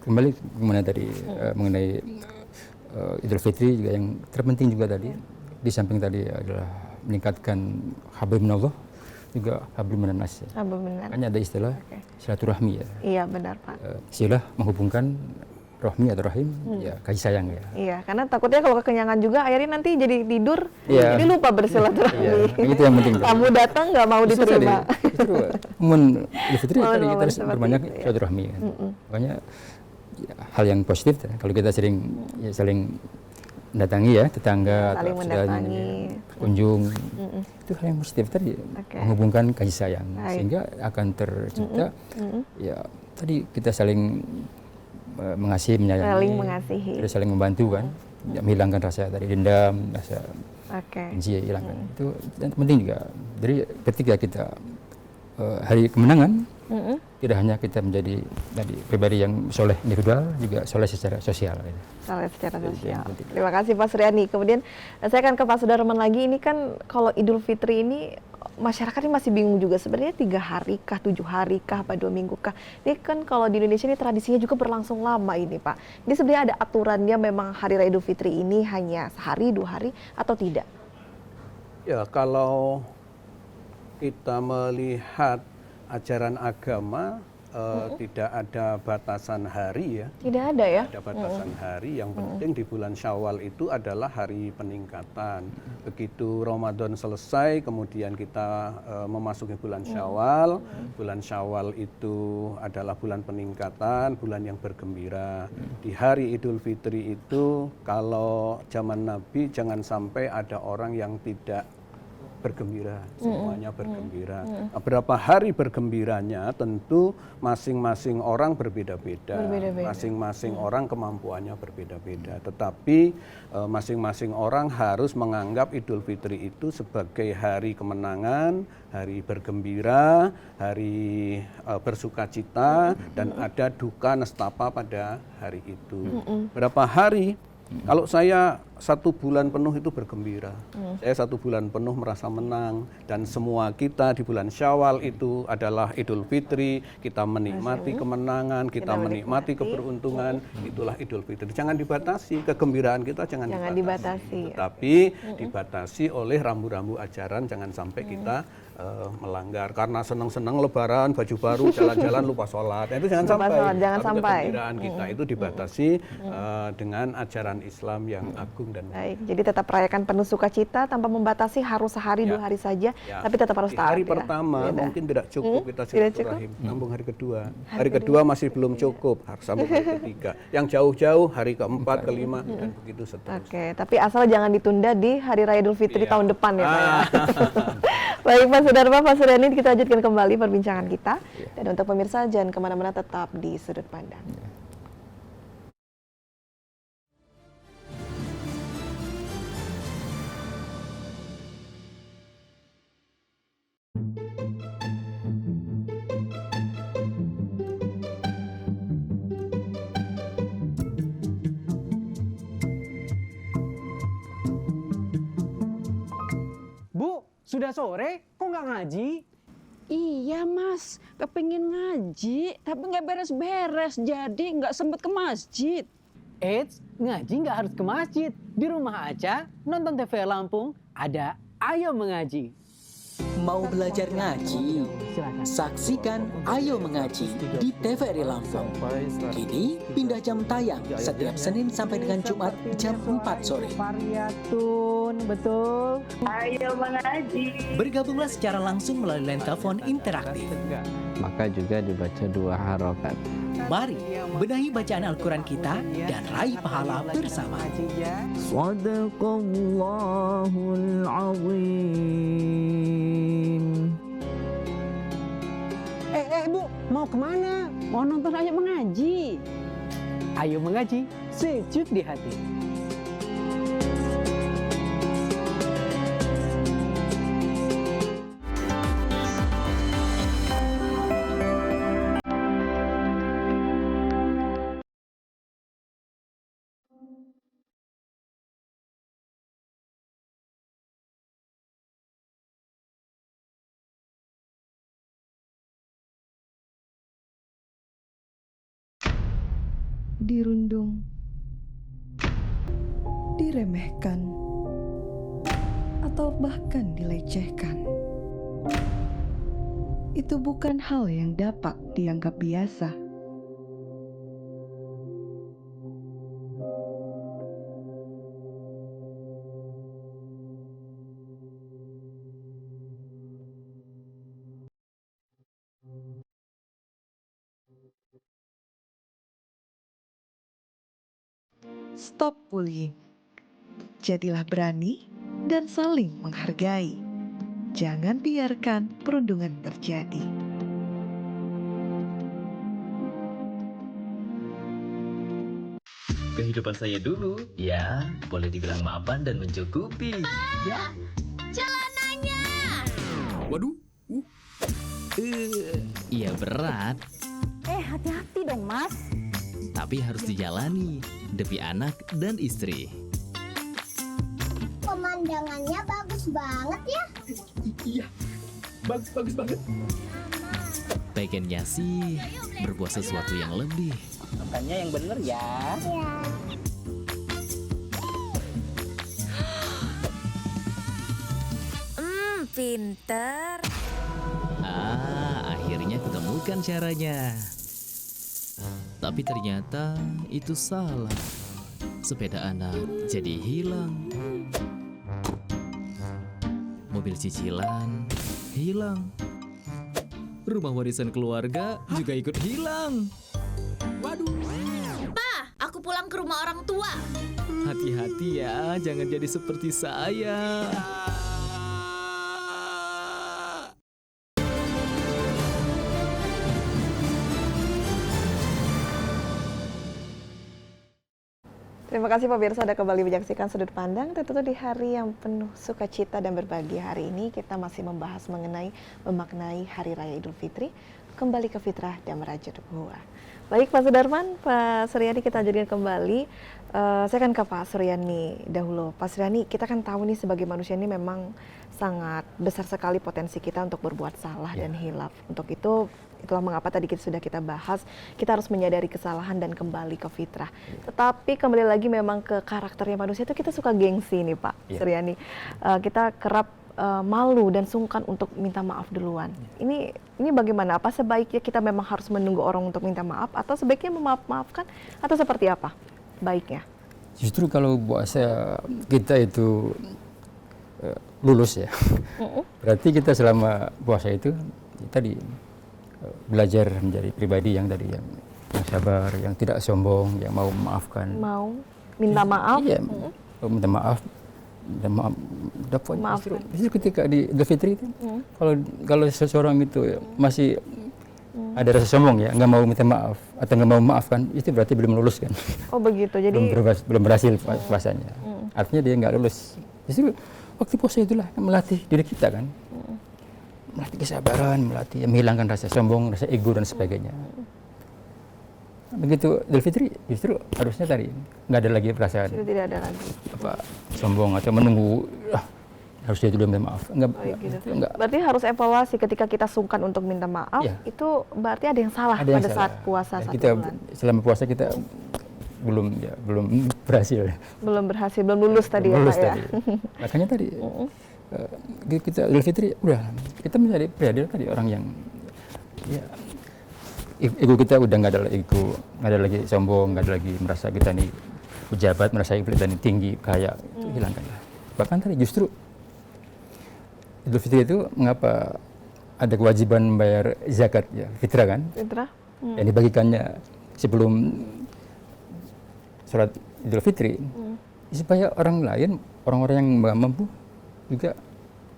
[SPEAKER 2] kembali kemana tadi mengenai Idul Fitri juga yang terpenting juga tadi di samping tadi adalah meningkatkan hablum minallah juga hablum minan nas. Makanya ada istilah silaturahmi ya.
[SPEAKER 1] Iya benar Pak.
[SPEAKER 2] Silah menghubungkan rohmi atau rahim, ya kasih sayang ya.
[SPEAKER 1] Iya, karena takutnya kalau kekenyangan juga akhirnya nanti jadi tidur, jadi lupa bersilaturahmi.
[SPEAKER 2] Itu yang penting.
[SPEAKER 1] Tamu datang nggak mau diterima.
[SPEAKER 2] Justru Idul Fitri tadi kita harus berbanyak silaturahmi. Kan. Makanya hal yang positif, kalau kita saling mendatangi ya tetangga,
[SPEAKER 1] saling mendatangi,
[SPEAKER 2] kunjung, itu hal yang positif tadi menghubungkan kasih sayang, sehingga akan tercipta ya tadi kita saling mengasihi, menyayangi, terus saling membantu kan, menghilangkan rasa tadi dendam, rasa benci hilangkan. Itu dan penting juga. Jadi ketika kita hari kemenangan, tidak hanya kita menjadi pribadi yang soleh individual, juga soleh secara sosial.
[SPEAKER 1] Soleh secara sosial. Terima kasih Pak Suryani. Kemudian saya akan ke Pak Sudarman lagi. Ini kan kalau Idul Fitri ini masyarakat ini masih bingung juga sebenarnya 3 hari kah, 7 hari kah, apa 2 minggu kah? Ini kan kalau di Indonesia ini tradisinya juga berlangsung lama ini Pak. Ini sebenarnya ada aturannya memang Hari Raya Idul Fitri ini hanya sehari, 2 hari atau tidak?
[SPEAKER 3] Ya kalau kita melihat ajaran agama tidak ada batasan hari ya.
[SPEAKER 1] Tidak ada ya?
[SPEAKER 3] Ada batasan hari, yang penting di bulan Syawal itu adalah hari peningkatan. Begitu Ramadan selesai, kemudian kita memasuki bulan Syawal. Bulan Syawal itu adalah bulan peningkatan, bulan yang bergembira. Di hari Idul Fitri itu, kalau zaman Nabi jangan sampai ada orang yang tidak bergembira, semuanya bergembira. Nah, berapa hari bergembiranya tentu masing-masing orang berbeda-beda. Masing-masing orang kemampuannya berbeda-beda. Tetapi masing-masing orang harus menganggap Idul Fitri itu sebagai hari kemenangan, hari bergembira, hari bersukacita, dan ada duka nestapa pada hari itu. Berapa hari? Kalau saya 1 bulan penuh itu bergembira, saya 1 bulan penuh merasa menang, dan semua kita di bulan Syawal itu adalah Idul Fitri, kita menikmati kemenangan, kita menikmati keberuntungan, itulah Idul Fitri. Jangan dibatasi, kegembiraan kita jangan dibatasi. Tetapi dibatasi oleh rambu-rambu ajaran, jangan sampai kita melanggar karena senang-senang Lebaran, baju baru, jalan-jalan lupa sholat. Nah, itu jangan sampai.
[SPEAKER 1] Jangan sampai.
[SPEAKER 3] Kegembiraan kita itu dibatasi dengan ajaran Islam yang agung dan
[SPEAKER 1] baik. Jadi tetap rayakan penuh sukacita tanpa membatasi harus sehari 2 hari saja, tapi tetap harus taat.
[SPEAKER 3] Hari pertama mungkin tidak cukup kita silaturahim, sambung hari kedua. Hari kedua masih belum cukup, harus sambung hari ketiga. Yang jauh-jauh hari keempat, kelima, dan begitu seterusnya.
[SPEAKER 1] Oke, tapi asal jangan ditunda di Hari Raya Idul Fitri tahun depan ya Pak ya. Baik Pak Sudarma, Pak Suryani, kita lanjutkan kembali perbincangan kita. Dan untuk pemirsa jangan kemana-mana, tetap di Sudut Pandang.
[SPEAKER 4] Bu, sudah sore, kok nggak ngaji?
[SPEAKER 5] Iya mas, kepingin ngaji, tapi nggak beres-beres, jadi nggak sempet ke masjid.
[SPEAKER 4] Eits, ngaji nggak harus ke masjid. Di rumah aja, nonton TV Lampung, ada Ayo Mengaji.
[SPEAKER 6] Mau belajar ngaji?
[SPEAKER 4] Silakan.
[SPEAKER 6] Saksikan Ayo Mengaji di TVRI Lampung. Kini pindah jam tayang setiap Senin sampai dengan Jumat jam 4 sore.
[SPEAKER 4] Variatun, betul.
[SPEAKER 7] Ayo mengaji.
[SPEAKER 6] Bergabunglah secara langsung melalui line telepon interaktif.
[SPEAKER 8] Maka juga dibaca 2 harokat.
[SPEAKER 6] Mari benahi bacaan Al-Quran kita dan raih pahala bersama.
[SPEAKER 8] Sadaqallahul azim.
[SPEAKER 4] Bu, mau kemana?
[SPEAKER 5] Mau nonton Ayo Mengaji.
[SPEAKER 4] Ayo Mengaji, sejuk di hati.
[SPEAKER 1] Dirundung, diremehkan, atau bahkan dilecehkan. Itu bukan hal yang dapat dianggap biasa. Stop bullying. Jadilah berani dan saling menghargai. Jangan biarkan perundungan terjadi.
[SPEAKER 9] Kehidupan saya dulu, ya, boleh dibilang mapan dan mencukupi. Ya.
[SPEAKER 10] Celananya.
[SPEAKER 9] Waduh. Iya berat,
[SPEAKER 5] Hati-hati dong mas.
[SPEAKER 9] tapi harus dijalani demi anak dan istri.
[SPEAKER 10] Pemandangannya bagus banget ya.
[SPEAKER 9] Iya, bagus banget. Pengennya sih berbuat sesuatu yang lebih.
[SPEAKER 4] Makannya yang bener ya.
[SPEAKER 10] Ya. Pinter.
[SPEAKER 9] Akhirnya ketemu
[SPEAKER 11] bukan caranya. Tapi ternyata itu salah. Sepeda anak jadi hilang. Mobil cicilan hilang. Rumah warisan keluarga juga ikut hilang. Waduh.
[SPEAKER 10] Pa, aku pulang ke rumah orang tua.
[SPEAKER 11] Hati-hati ya, jangan jadi seperti saya.
[SPEAKER 1] Terima kasih pemirsa sudah kembali menyaksikan Sudut Pandang. Tentu di hari yang penuh sukacita dan berbagi hari ini kita masih membahas mengenai memaknai Hari Raya Idul Fitri, kembali ke fitrah dan merajut ukhuwah. Baik Pak Sudarman, Pak Suryani kita jadikan kembali. Saya akan ke Pak Suryani dahulu. Pak Suryani, kita kan tahu nih sebagai manusia ini memang sangat besar sekali potensi kita untuk berbuat salah dan hilaf. Untuk itu, itulah mengapa tadi sudah kita bahas, kita harus menyadari kesalahan dan kembali ke fitrah. Tetapi kembali lagi memang ke karakternya manusia itu kita suka gengsi nih Pak Suryani. Kita kerap malu dan sungkan untuk minta maaf duluan. Ini bagaimana? Apa sebaiknya kita memang harus menunggu orang untuk minta maaf atau sebaiknya memaaf-maafkan atau seperti apa baiknya?
[SPEAKER 2] Justru kalau puasa kita itu lulus ya, berarti kita selama puasa itu tadi belajar menjadi pribadi yang tadi yang sabar, yang tidak sombong, yang mau memaafkan.
[SPEAKER 1] Mau minta maaf?
[SPEAKER 2] Iya, minta maaf. Dan maaf, justru ketika di Idul Fitri itu, kalau seseorang itu masih ada rasa sombong ya, nggak mau minta maaf atau nggak mau memaafkan, itu berarti belum lulus kan?
[SPEAKER 1] Oh begitu, jadi
[SPEAKER 2] belum berhasil puasanya. Artinya dia nggak lulus. Justru waktu puasa itulah melatih diri kita kan, melatih kesabaran, melatih menghilangkan rasa sombong, rasa ego dan sebagainya. Begitu Idul Fitri justru harusnya tadi nggak ada lagi perasaan
[SPEAKER 1] tidak ada lagi
[SPEAKER 2] sombong atau menunggu harusnya dulu minta maaf. Enggak.
[SPEAKER 1] Berarti harus evaluasi ketika kita sungkan untuk minta maaf, itu berarti ada yang salah pada saat puasa satu bulan. Selama
[SPEAKER 2] puasa kita belum berhasil.
[SPEAKER 1] Belum lulus tadi ya Pak ya.
[SPEAKER 2] Makanya tadi kita Idul Fitri udah kita menjadi pribadi tadi orang yang ego kita udah nggak ada lagi sombong, nggak ada lagi merasa kita nih pejabat, merasa kita nih tinggi, kaya, itu hilangkan lah. Bahkan tadi justru Idul Fitri itu mengapa ada kewajiban membayar zakat ya, fitrah kan?
[SPEAKER 1] Fitrah.
[SPEAKER 2] Yang dibagikannya sebelum sholat Idul Fitri, supaya orang lain, orang-orang yang mampu juga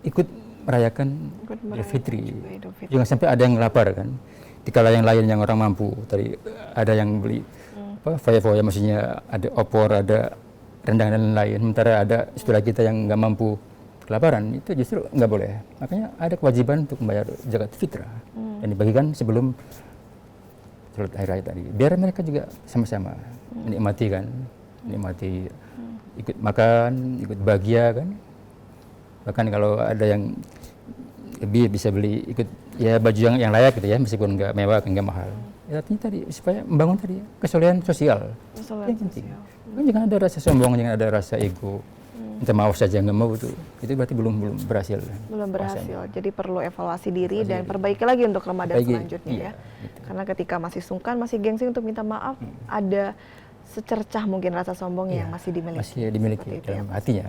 [SPEAKER 2] ikut merayakan Idul Fitri. Jangan sampai ada yang lapar kan. Dikala yang lain yang orang mampu, tadi ada yang beli foya-foya, maksudnya ada opor, ada rendang dan lain-lain. Sementara ada saudara kita yang nggak mampu kelaparan, itu justru nggak boleh. Makanya ada kewajiban untuk membayar zakat fitrah dan dibagikan sebelum sholat hari raya tadi. Biar mereka juga sama-sama menikmati kan, ikut makan, ikut bahagia kan. Bahkan kalau ada yang lebih bisa beli ikut ya baju yang layak gitu ya, meskipun nggak mewah, nggak mahal. Ya, artinya tadi supaya membangun tadi kesolehan sosial. Yang penting. Jangan ada rasa sombong, jangan ada rasa ego. Minta maaf saja nggak mau itu berarti belum berhasil.
[SPEAKER 1] Belum berhasil. Jadi perlu evaluasi diri dan perbaiki lagi untuk Ramadan selanjutnya ya. Gitu. Karena ketika masih sungkan, masih gengsi untuk minta maaf, ada secercah mungkin rasa sombong yang masih dimiliki.
[SPEAKER 2] Masih dimiliki dalam hatinya.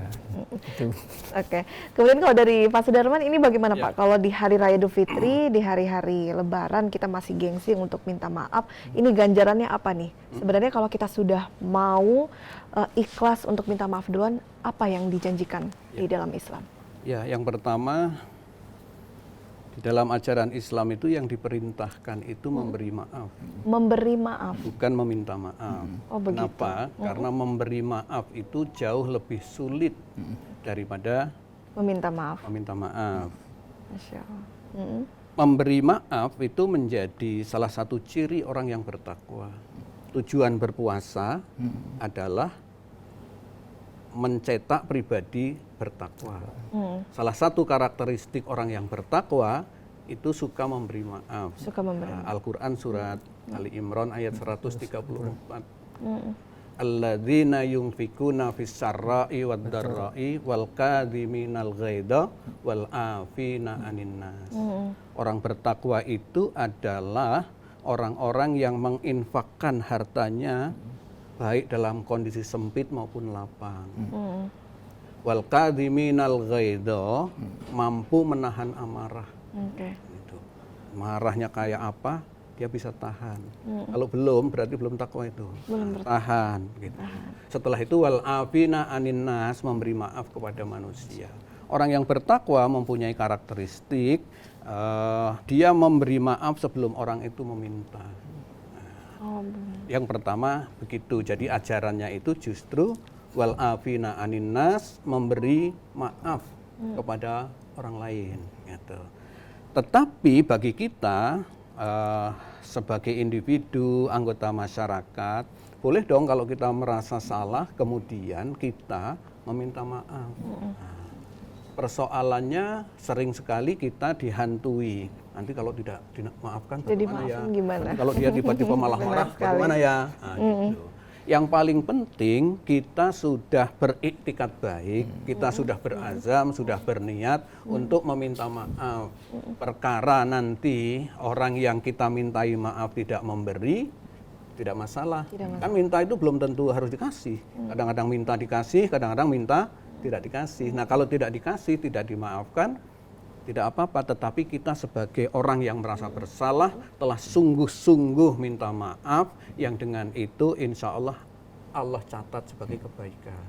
[SPEAKER 1] Oke. Kemudian kalau dari Pak Sudarman ini bagaimana Pak? Kalau di hari Raya Idul Fitri, di hari-hari Lebaran kita masih gengsi untuk minta maaf, ini ganjarannya apa nih? Sebenarnya kalau kita sudah mau ikhlas untuk minta maaf duluan, apa yang dijanjikan di dalam Islam?
[SPEAKER 3] Ya, yang pertama di dalam ajaran Islam itu yang diperintahkan itu memberi maaf.
[SPEAKER 1] Memberi maaf.
[SPEAKER 3] Bukan meminta maaf.
[SPEAKER 1] Oh, begitu.
[SPEAKER 3] Kenapa? Karena memberi maaf itu jauh lebih sulit daripada
[SPEAKER 1] meminta maaf.
[SPEAKER 3] Meminta maaf.
[SPEAKER 1] Masya Allah.
[SPEAKER 3] Memberi maaf itu menjadi salah satu ciri orang yang bertakwa. Tujuan berpuasa adalah mencetak pribadi bertakwa. Salah satu karakteristik orang yang bertakwa itu suka memberi maaf.
[SPEAKER 1] Suka memberi.
[SPEAKER 3] Al-Quran surat Ali Imran ayat 134. alladzina yunfikuna fis sarra'i wad dharra'i wal kadhiminal ghaidha wal afina 'anin nas. Orang bertakwa itu adalah orang-orang yang menginfakkan hartanya baik dalam kondisi sempit maupun lapang. Wal kadhiminal ghaidha, mampu menahan amarah. Gitu. Marahnya kayak apa, dia bisa tahan. Kalau belum, berarti belum takwa itu. Tahan. Gitu. Setelah itu wal afina 'anin nas, memberi maaf kepada manusia. Orang yang bertakwa mempunyai karakteristik dia memberi maaf sebelum orang itu meminta. Yang pertama begitu. Jadi ajarannya itu justru wal afina 'anin nas, memberi maaf kepada orang lain. Gitu. Tetapi bagi kita sebagai individu, anggota masyarakat, boleh dong kalau kita merasa salah, kemudian kita meminta maaf. Persoalannya sering sekali kita dihantui. Nanti kalau tidak dimaafkan bagaimana ya?
[SPEAKER 1] Gimana?
[SPEAKER 3] Nanti kalau dia tiba-tiba malah marah bagaimana ya? Nah, gitu. Yang paling penting kita sudah beriktikad baik, kita sudah berazam, sudah berniat untuk meminta maaf. Perkara nanti orang yang kita mintai maaf tidak memberi, tidak masalah. Kan minta itu belum tentu harus dikasih. Kadang-kadang minta dikasih, kadang-kadang minta tidak dikasih. Nah, kalau tidak dikasih, tidak dimaafkan, tidak apa-apa. Tetapi kita sebagai orang yang merasa bersalah telah sungguh-sungguh minta maaf, yang dengan itu insya Allah Allah catat sebagai kebaikan.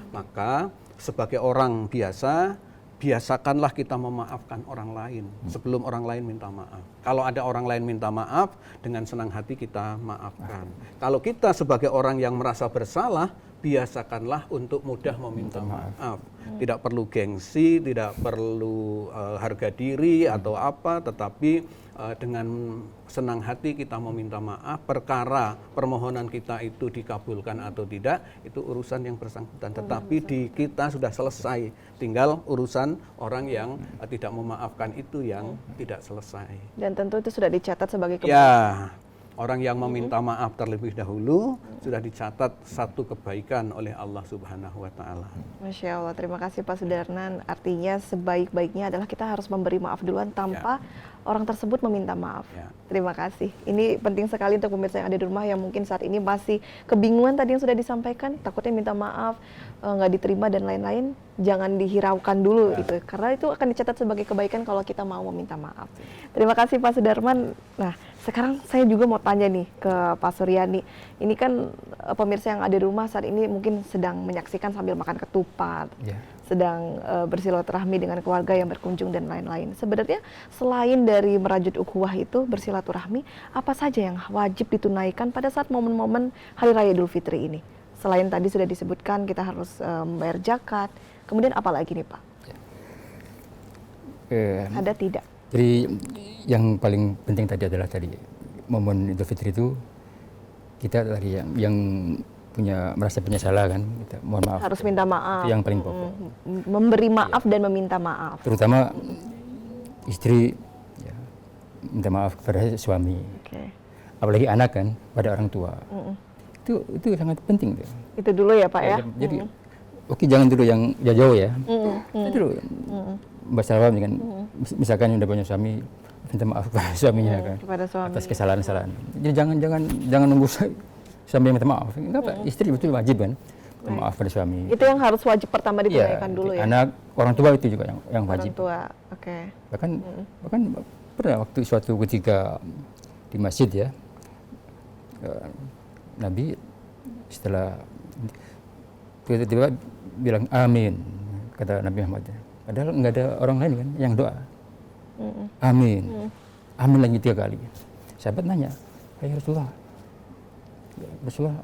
[SPEAKER 3] Maka sebagai orang biasa, biasakanlah kita memaafkan orang lain sebelum orang lain minta maaf. Kalau ada orang lain minta maaf, dengan senang hati kita maafkan. Kalau kita sebagai orang yang merasa bersalah, biasakanlah untuk mudah meminta maaf. Tidak perlu gengsi, tidak perlu harga diri atau apa, tetapi dengan senang hati kita meminta maaf. Perkara permohonan kita itu dikabulkan atau tidak, itu urusan yang bersangkutan. Tetapi di kita sudah selesai, tinggal urusan orang yang tidak memaafkan itu yang tidak selesai.
[SPEAKER 1] Dan tentu itu sudah dicatat sebagai kebaikan.
[SPEAKER 3] Ya, orang yang meminta maaf terlebih dahulu sudah dicatat satu kebaikan oleh Allah Subhanahu wa Ta'ala.
[SPEAKER 1] Masya Allah, terima kasih Pak Sudarnan. Artinya sebaik-baiknya adalah kita harus memberi maaf duluan tanpa orang tersebut meminta maaf. Terima kasih. Ini penting sekali untuk pemirsa yang ada di rumah yang mungkin saat ini masih kebingungan tadi yang sudah disampaikan, takutnya minta maaf, nggak diterima dan lain-lain. Jangan dihiraukan dulu gitu, karena itu akan dicatat sebagai kebaikan kalau kita mau meminta maaf. Terima kasih Pak Sudarman. Nah, sekarang saya juga mau tanya nih ke Pak Suryani. Ini kan pemirsa yang ada di rumah saat ini mungkin sedang menyaksikan sambil makan ketupat, sedang bersilaturahmi dengan keluarga yang berkunjung dan lain-lain. Sebenarnya selain dari merajut ukhuwah itu, bersilaturahmi, apa saja yang wajib ditunaikan pada saat momen-momen Hari Raya Idul Fitri ini? Selain tadi sudah disebutkan kita harus membayar zakat, kemudian apa lagi nih Pak? Ada tidak?
[SPEAKER 2] Jadi yang paling penting tadi adalah tadi momen Idul Fitri itu kita tadi yang merasa punya salah kan, kita mohon maaf.
[SPEAKER 1] Harus minta maaf.
[SPEAKER 2] Itu yang paling pokok.
[SPEAKER 1] Memberi maaf dan meminta maaf.
[SPEAKER 2] Terutama istri minta maaf kepada suami. Apalagi anak kan pada orang tua. Itu sangat penting tuh.
[SPEAKER 1] Itu dulu ya Pak ya.
[SPEAKER 2] Jadi oke, jangan dulu yang jauh ya. Itu dulu. Masalah dengan misalkan yang udah punya suami, minta maaf kepada suaminya kan.
[SPEAKER 1] Kepada suami.
[SPEAKER 2] Atas kesalahan-kesalahan. Jadi jangan nunggu suami yang minta maaf. Enggak Pak, istri betul wajib kan. Minta maaf pada suami.
[SPEAKER 1] Itu yang harus wajib pertama ditunaikan dulu ya.
[SPEAKER 2] Anak, orang tua itu juga yang wajib.
[SPEAKER 1] Orang tua, oke.
[SPEAKER 2] Bahkan pernah waktu suatu ketika di masjid ya, Nabi setelah tiba-tiba bilang amin, kata Nabi Muhammad. Padahal nggak ada orang lain kan yang doa. Amin. Amin lagi 3 kali. Sahabat nanya, "Hai Rasulullah,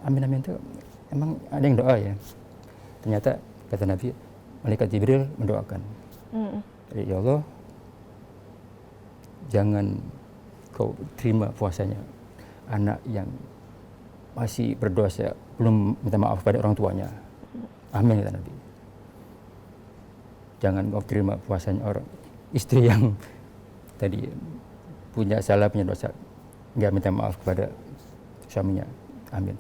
[SPEAKER 2] amin amin itu emang ada yang doa ya?" Ternyata kata Nabi, malaikat Jibril mendoakan. Ya Allah, jangan kau terima puasanya anak yang masih berdosa, belum minta maaf pada orang tuanya. Amin kata Nabi. Jangan kau terima puasanya orang istri yang tadi punya salah, punya dosa, nggak minta maaf kepada suaminya. Amin.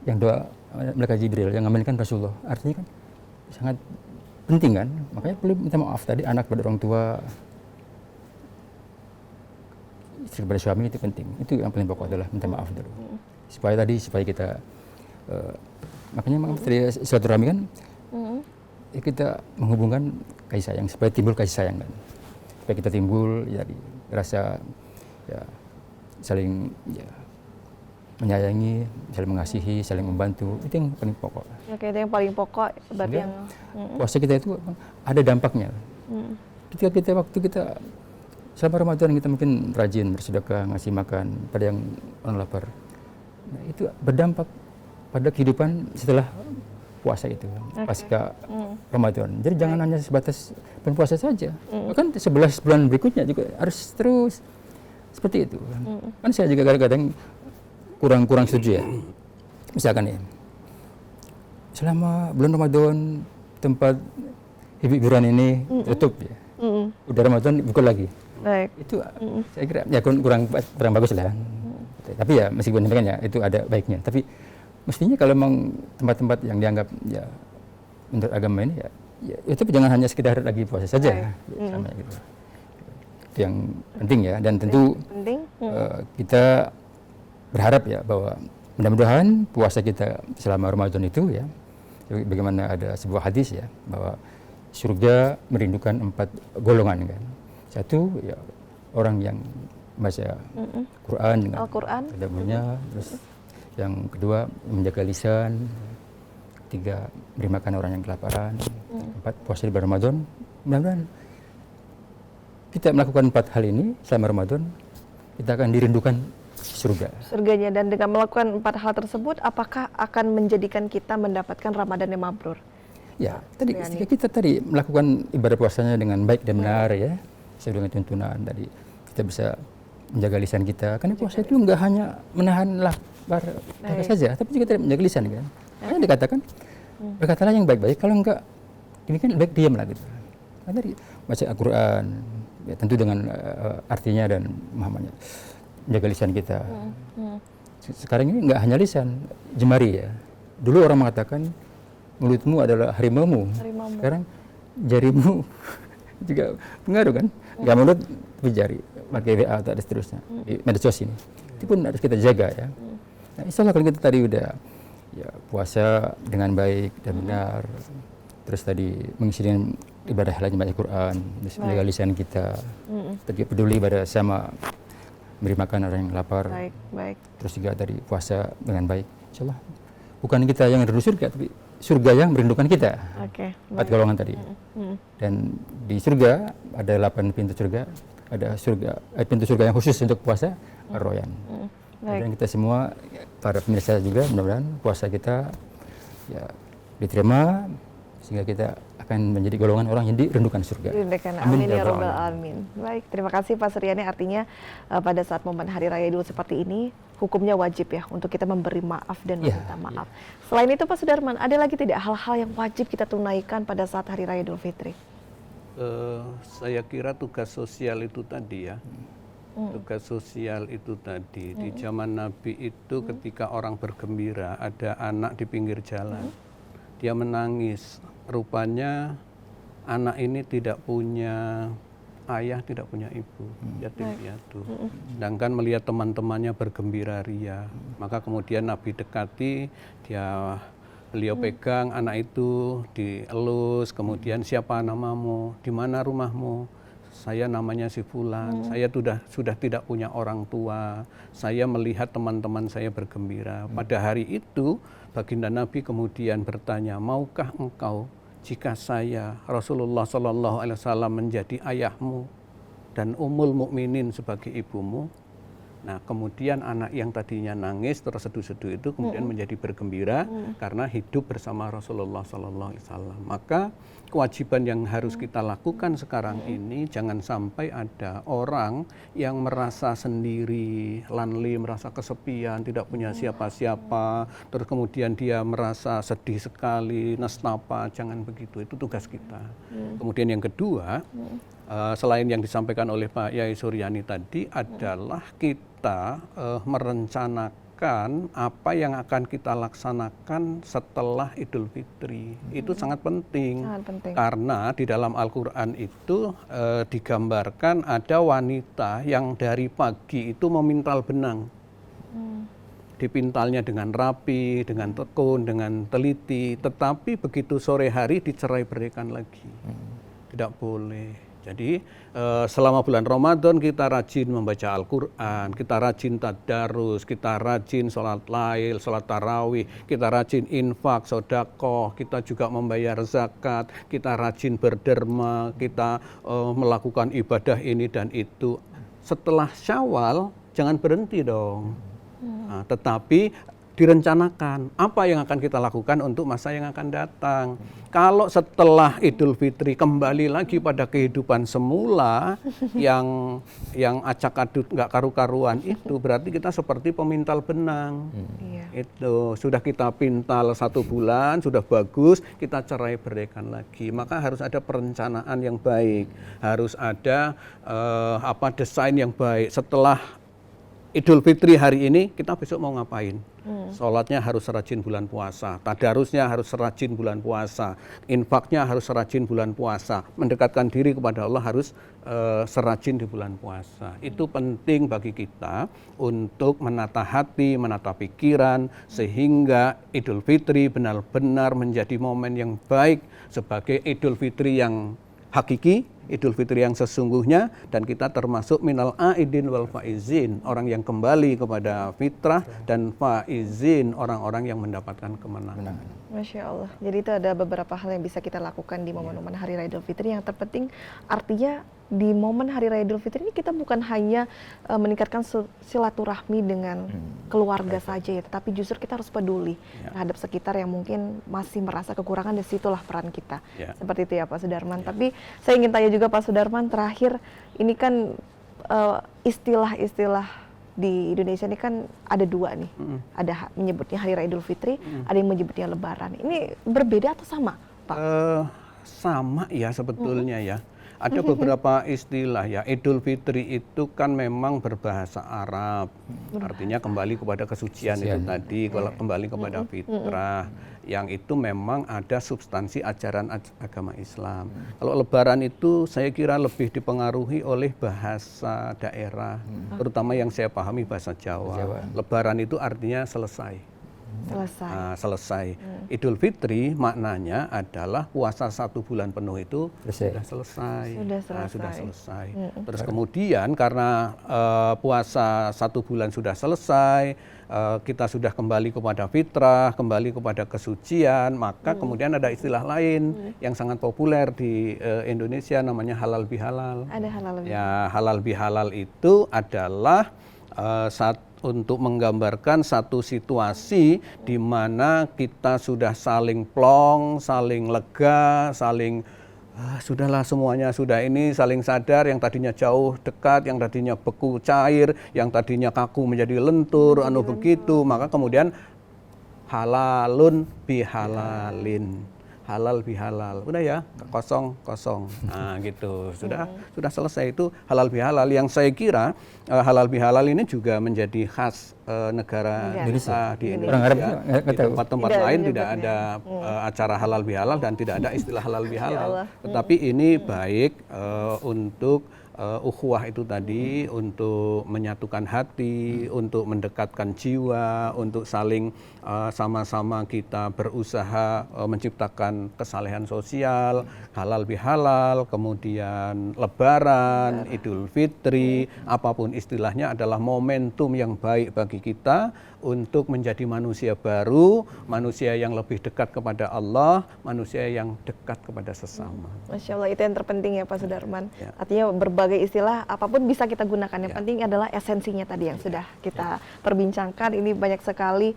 [SPEAKER 2] yang doa malaikat Jibril yang ngamalkan Rasulullah. Artinya kan sangat penting kan, makanya perlu minta maaf tadi, anak pada orang tua, istri kepada suami itu penting. Itu yang paling pokok adalah minta maaf dulu. Supaya kita makanya tadi silaturahmi kan kita menghubungkan kasih sayang, supaya timbul kasih sayang kan. Supaya kita timbul ya rasa ya saling ya menyayangi, saling mengasihi, saling membantu, itu yang paling pokok.
[SPEAKER 1] Oke, itu yang paling pokok. Berarti yang
[SPEAKER 2] puasa kita itu ada dampaknya. Ketika waktu kita selama Ramadan kita mungkin rajin bersedekah, ngasih makan pada yang orang lapar. Nah, itu berdampak pada kehidupan setelah puasa itu, pasca Ramadan. Jadi jangan hanya sebatas bulan puasa saja. Bahkan 11 bulan berikutnya juga harus terus seperti itu. Kan saya juga kadang-kadang kurang setuju ya. Misalkan ya, selama bulan Ramadan tempat hiburan ini tutup ya. Udah Ramadan buka lagi.
[SPEAKER 1] Baik.
[SPEAKER 2] Itu saya kira ya kurang bagus lah. Tapi ya meskipun demikian ya itu ada baiknya. Tapi mestinya kalau memang tempat-tempat yang dianggap ya menurut agama ini ya itu jangan hanya sekedar lagi puasa saja. Sama gitu. Itu yang penting ya, dan tentu kita berharap ya bahwa mudah-mudahan puasa kita selama Ramadan itu ya, bagaimana ada sebuah hadis ya bahwa surga merindukan 4 golongan kan. Satu ya orang yang baca Quran dengan tadabburnya, terus yang kedua menjaga lisan, ketiga beri makan orang yang kelaparan, keempat puasa di bulan Ramadan. Mudah-mudahan kita melakukan 4 hal ini selama Ramadan, kita akan dirindukan surganya. Dan dengan melakukan 4 hal tersebut, apakah akan menjadikan kita mendapatkan Ramadan yang mabrur? Ya, tadi ketika kita tadi melakukan ibadah puasanya dengan baik dan benar ya, sesuai dengan tuntunan tadi, kita bisa menjaga lisan kita. Karena puasa itu enggak hanya menahan lapar saja, tapi juga tidak menjaga lisan kan. Karena dikatakan berkatalah yang baik-baik, kalau enggak ini kan baik diamlah gitu. Karena tadi baca Al-Qur'an ya, tentu dengan artinya dan pemahamannya. Menjaga lisan kita. Sekarang ini enggak hanya lisan, jemari ya. Dulu orang mengatakan mulutmu adalah harimaumu. Sekarang jarimu juga pengaruh kan. Enggak mulut tapi jari, pakai WA atau seterusnya di medsos ini. Itu pun harus kita jaga ya. Nah, insya Allah kalau kita tadi udah ya puasa dengan baik dan benar, terus tadi mengisi dengan ibadah lain baca Quran, menjaga lisan kita, tadi peduli pada sama, beri makan orang yang lapar, terus juga tadi puasa dengan baik, insya Allah bukan kita yang rindu surga, tapi surga yang merindukan kita. 4 golongan tadi. Dan di surga ada 8 pintu surga, ada pintu surga yang khusus untuk puasa Ar-Rayyan. Dan kita semua para pemirsa juga mudah-mudahan puasa kita ya diterima sehingga kita akan menjadi golongan orang yang dirindukan surga. Amin ya rabbal alamin. Baik, terima kasih Pak Suryani. Artinya pada saat momen Hari Raya Idul seperti ini, hukumnya wajib ya untuk kita memberi maaf dan meminta maaf. Selain itu Pak Sudarman, ada lagi tidak hal-hal yang wajib kita tunaikan pada saat Hari Raya Idul Fitri?
[SPEAKER 3] Saya kira tugas sosial itu tadi ya. Tugas sosial itu tadi. Di zaman Nabi itu ketika orang bergembira, ada anak di pinggir jalan. Dia menangis. Rupanya anak ini tidak punya ayah, tidak punya ibu, yatim piatu. Sedangkan melihat teman-temannya bergembira ria, maka kemudian Nabi dekati, beliau pegang anak itu, dielus, kemudian siapa namamu, di mana rumahmu? Saya namanya si Fulan, saya sudah tidak punya orang tua, saya melihat teman-teman saya bergembira. Pada hari itu baginda Nabi kemudian bertanya, maukah engkau jika saya Rasulullah SAW menjadi ayahmu dan Ummul Mukminin sebagai ibumu? Nah, kemudian anak yang tadinya nangis terseduh-seduh itu kemudian menjadi bergembira karena hidup bersama Rasulullah SAW. Maka kewajiban yang harus kita lakukan sekarang ini, jangan sampai ada orang yang merasa sendiri, lonely, merasa kesepian, tidak punya siapa-siapa, terus kemudian dia merasa sedih sekali, nestapa. Jangan begitu, itu tugas kita. Kemudian yang kedua, selain yang disampaikan oleh Pak Yai Suryani tadi adalah kita merencanakan merencanakan apa yang akan kita laksanakan setelah Idul Fitri. Itu sangat penting.
[SPEAKER 1] Sangat penting.
[SPEAKER 3] Karena di dalam Al-Quran itu digambarkan ada wanita yang dari pagi itu memintal benang. Dipintalnya dengan rapi, dengan tekun, dengan teliti, tetapi begitu sore hari dicerai beraikan lagi. Tidak boleh. Jadi selama bulan Ramadan kita rajin membaca Al-Quran, kita rajin tadarus, kita rajin sholat lail, sholat tarawih, kita rajin infak, sodakoh, kita juga membayar zakat, kita rajin berderma, kita melakukan ibadah ini dan itu. Setelah Syawal jangan berhenti dong. Nah, tetapi direncanakan apa yang akan kita lakukan untuk masa yang akan datang. Kalau setelah Idul Fitri kembali lagi pada kehidupan semula yang acak adut nggak karu-karuan, itu berarti kita seperti pemintal benang. Itu sudah kita pintal 1 bulan, sudah bagus, kita cerai beraikan lagi. Maka harus ada perencanaan yang baik, harus ada desain yang baik. Setelah Idul Fitri hari ini kita besok mau ngapain? Sholatnya harus rajin bulan puasa, tadarusnya harus rajin bulan puasa, infaknya harus rajin bulan puasa, mendekatkan diri kepada Allah harus serajin di bulan puasa. Itu penting bagi kita untuk menata hati, menata pikiran, sehingga Idul Fitri benar-benar menjadi momen yang baik sebagai Idul Fitri yang hakiki, Idul Fitri yang sesungguhnya, dan kita termasuk minal aidin wal faizin, orang yang kembali kepada fitrah, dan faizin, orang-orang yang mendapatkan kemenangan.
[SPEAKER 1] Masya Allah. Jadi itu ada beberapa hal yang bisa kita lakukan di momen-momen Hari Raya Idul Fitri. Yang terpenting artinya di momen Hari Raya Idul Fitri ini kita bukan hanya meningkatkan silaturahmi dengan keluarga saja ya, tetapi justru kita harus peduli terhadap sekitar yang mungkin masih merasa kekurangan, dan situlah peran kita. Seperti itu ya Pak Sudarman. Tapi saya ingin tanya juga Pak Sudarman, terakhir ini kan istilah-istilah di Indonesia ini kan ada 2 nih, ada menyebutnya Hari Raya Idul Fitri, ada yang menyebutnya Lebaran. Ini berbeda atau sama, Pak?
[SPEAKER 3] Sama ya sebetulnya ya. Ada beberapa istilah ya. Idul Fitri itu kan memang berbahasa Arab, artinya kembali kepada kesucian itu tadi, kembali kepada fitrah, yang itu memang ada substansi ajaran agama Islam. Kalau Lebaran itu saya kira lebih dipengaruhi oleh bahasa daerah, terutama yang saya pahami bahasa Jawa. Lebaran itu artinya selesai. Selesai. Idul Fitri maknanya adalah puasa 1 bulan penuh itu sudah selesai. Sudah selesai. Terus kemudian karena puasa 1 bulan sudah selesai, kita sudah kembali kepada fitrah, kembali kepada kesucian, maka kemudian ada istilah lain yang sangat populer di Indonesia, namanya halal bihalal.
[SPEAKER 1] Ada halal bihalal.
[SPEAKER 3] Ya, halal bihalal itu adalah untuk menggambarkan satu situasi di mana kita sudah saling plong, saling lega, saling sudahlah semuanya sudah ini, saling sadar, yang tadinya jauh dekat, yang tadinya beku cair, yang tadinya kaku menjadi lentur, begitu, maka kemudian halalun bihalalin. Halal bihalal, udah ya, kosong. Nah gitu, sudah selesai. Itu halal bihalal, yang saya kira halal bihalal ini juga menjadi khas negara Indonesia. Di Indonesia. Di tempat-tempat lain tidak ada acara halal bihalal dan tidak ada istilah halal bihalal. Tetapi ini baik untuk ukhuwah itu tadi, untuk menyatukan hati, untuk mendekatkan jiwa, untuk saling sama-sama kita berusaha menciptakan kesalehan sosial, halal bihalal, kemudian Lebaran, Idul Fitri, apapun istilahnya adalah momentum yang baik bagi kita untuk menjadi manusia baru, manusia yang lebih dekat kepada Allah, manusia yang dekat kepada sesama.
[SPEAKER 1] Masya Allah, itu yang terpenting ya Pak Sudarman. Artinya berbagai istilah apapun bisa kita gunakan, yang penting adalah esensinya tadi yang sudah kita perbincangkan. Ini banyak sekali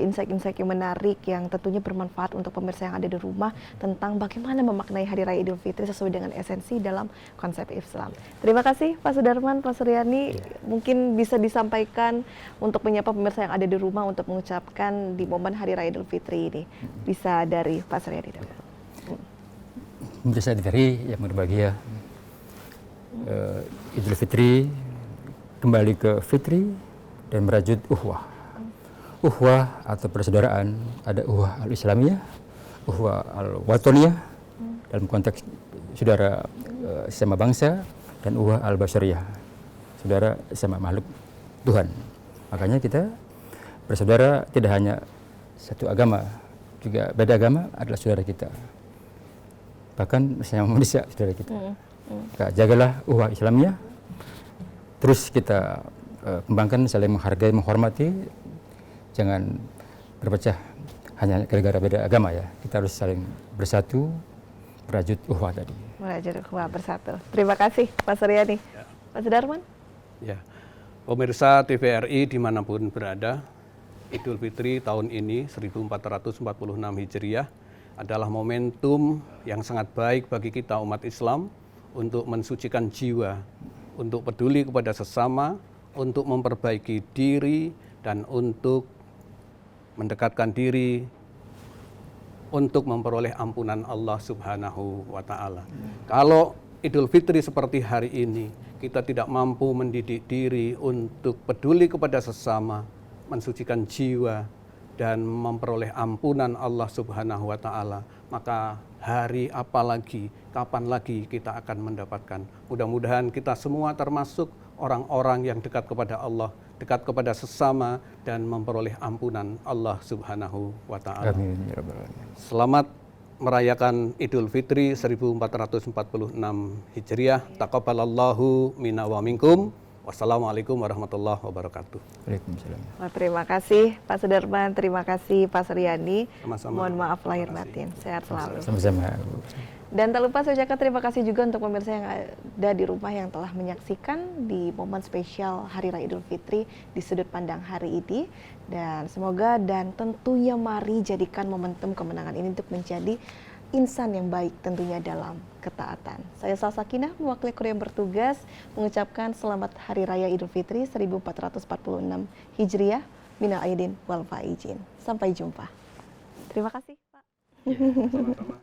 [SPEAKER 1] insight-insight yang menarik yang tentunya bermanfaat untuk pemirsa yang ada di rumah tentang bagaimana memaknai Hari Raya Idul Fitri sesuai dengan esensi dalam konsep Islam. Terima kasih Pak Sudarman, Pak Suryani. Mungkin bisa disampaikan untuk menyapa pemirsa yang ada di rumah untuk mengucapkan di momen Hari Raya Idul Fitri ini. Bisa dari Pak Suryani dulu.
[SPEAKER 2] Pemirsa TVRI yang berbahagia, Idul Fitri kembali ke fitri dan merajut uhwah. uhwah atau persaudaraan, ada uhwah al-islamiyah, uhwah al-watoniyah dalam konteks saudara sesama bangsa, dan uhwah al-basyariyah, saudara sesama makhluk Tuhan. Makanya kita bersaudara tidak hanya satu agama, juga beda agama adalah saudara kita. Bahkan sesama manusia saudara kita. Maka jagalah uhwah Islamiyah, terus kita kembangkan saling menghargai, menghormati, jangan berpecah hanya gara-gara beda agama ya. Kita harus saling bersatu, merajut uhwah tadi.
[SPEAKER 1] Merajut uhwah bersatu. Terima kasih Pak Suryani. Pak Sudarman?
[SPEAKER 3] Ya, pemirsa TVRI dimanapun berada, Idul Fitri tahun ini 1446 Hijriah adalah momentum yang sangat baik bagi kita umat Islam untuk mensucikan jiwa, untuk peduli kepada sesama, untuk memperbaiki diri, dan untuk mendekatkan diri untuk memperoleh ampunan Allah Subhanahu wa Ta'ala. Kalau Idul Fitri seperti hari ini, kita tidak mampu mendidik diri untuk peduli kepada sesama, mensucikan jiwa, dan memperoleh ampunan Allah Subhanahu wa Ta'ala, maka hari apa lagi, kapan lagi kita akan mendapatkan. Mudah-mudahan kita semua termasuk orang-orang yang dekat kepada Allah, dekat kepada sesama, dan memperoleh ampunan Allah Subhanahu wa Ta'ala.
[SPEAKER 2] Amin ya rabbal alamin.
[SPEAKER 3] Selamat merayakan Idul Fitri 1446 Hijriah. Taqabbalallahu minna wa minkum. Wassalamualaikum warahmatullahi wabarakatuh.
[SPEAKER 2] Waalaikumsalam.
[SPEAKER 1] Terima kasih Pak Sudarman, terima kasih Pak Suryani.
[SPEAKER 3] Sama-sama.
[SPEAKER 1] Mohon maaf lahir batin. Sehat selalu.
[SPEAKER 2] Sama-sama.
[SPEAKER 1] Dan tak lupa saya ucapkan terima kasih juga untuk pemirsa yang ada di rumah yang telah menyaksikan di momen spesial Hari Raya Idul Fitri di sudut pandang hari ini. Dan semoga dan tentunya mari jadikan momentum kemenangan ini untuk menjadi insan yang baik tentunya dalam ketaatan. Saya Salsa Kinah, mewakili kru yang bertugas, mengucapkan selamat Hari Raya Idul Fitri 1446 Hijriah. Minal aidin wal faizin. Sampai jumpa. Terima kasih Pak.
[SPEAKER 3] Ya, sama-sama.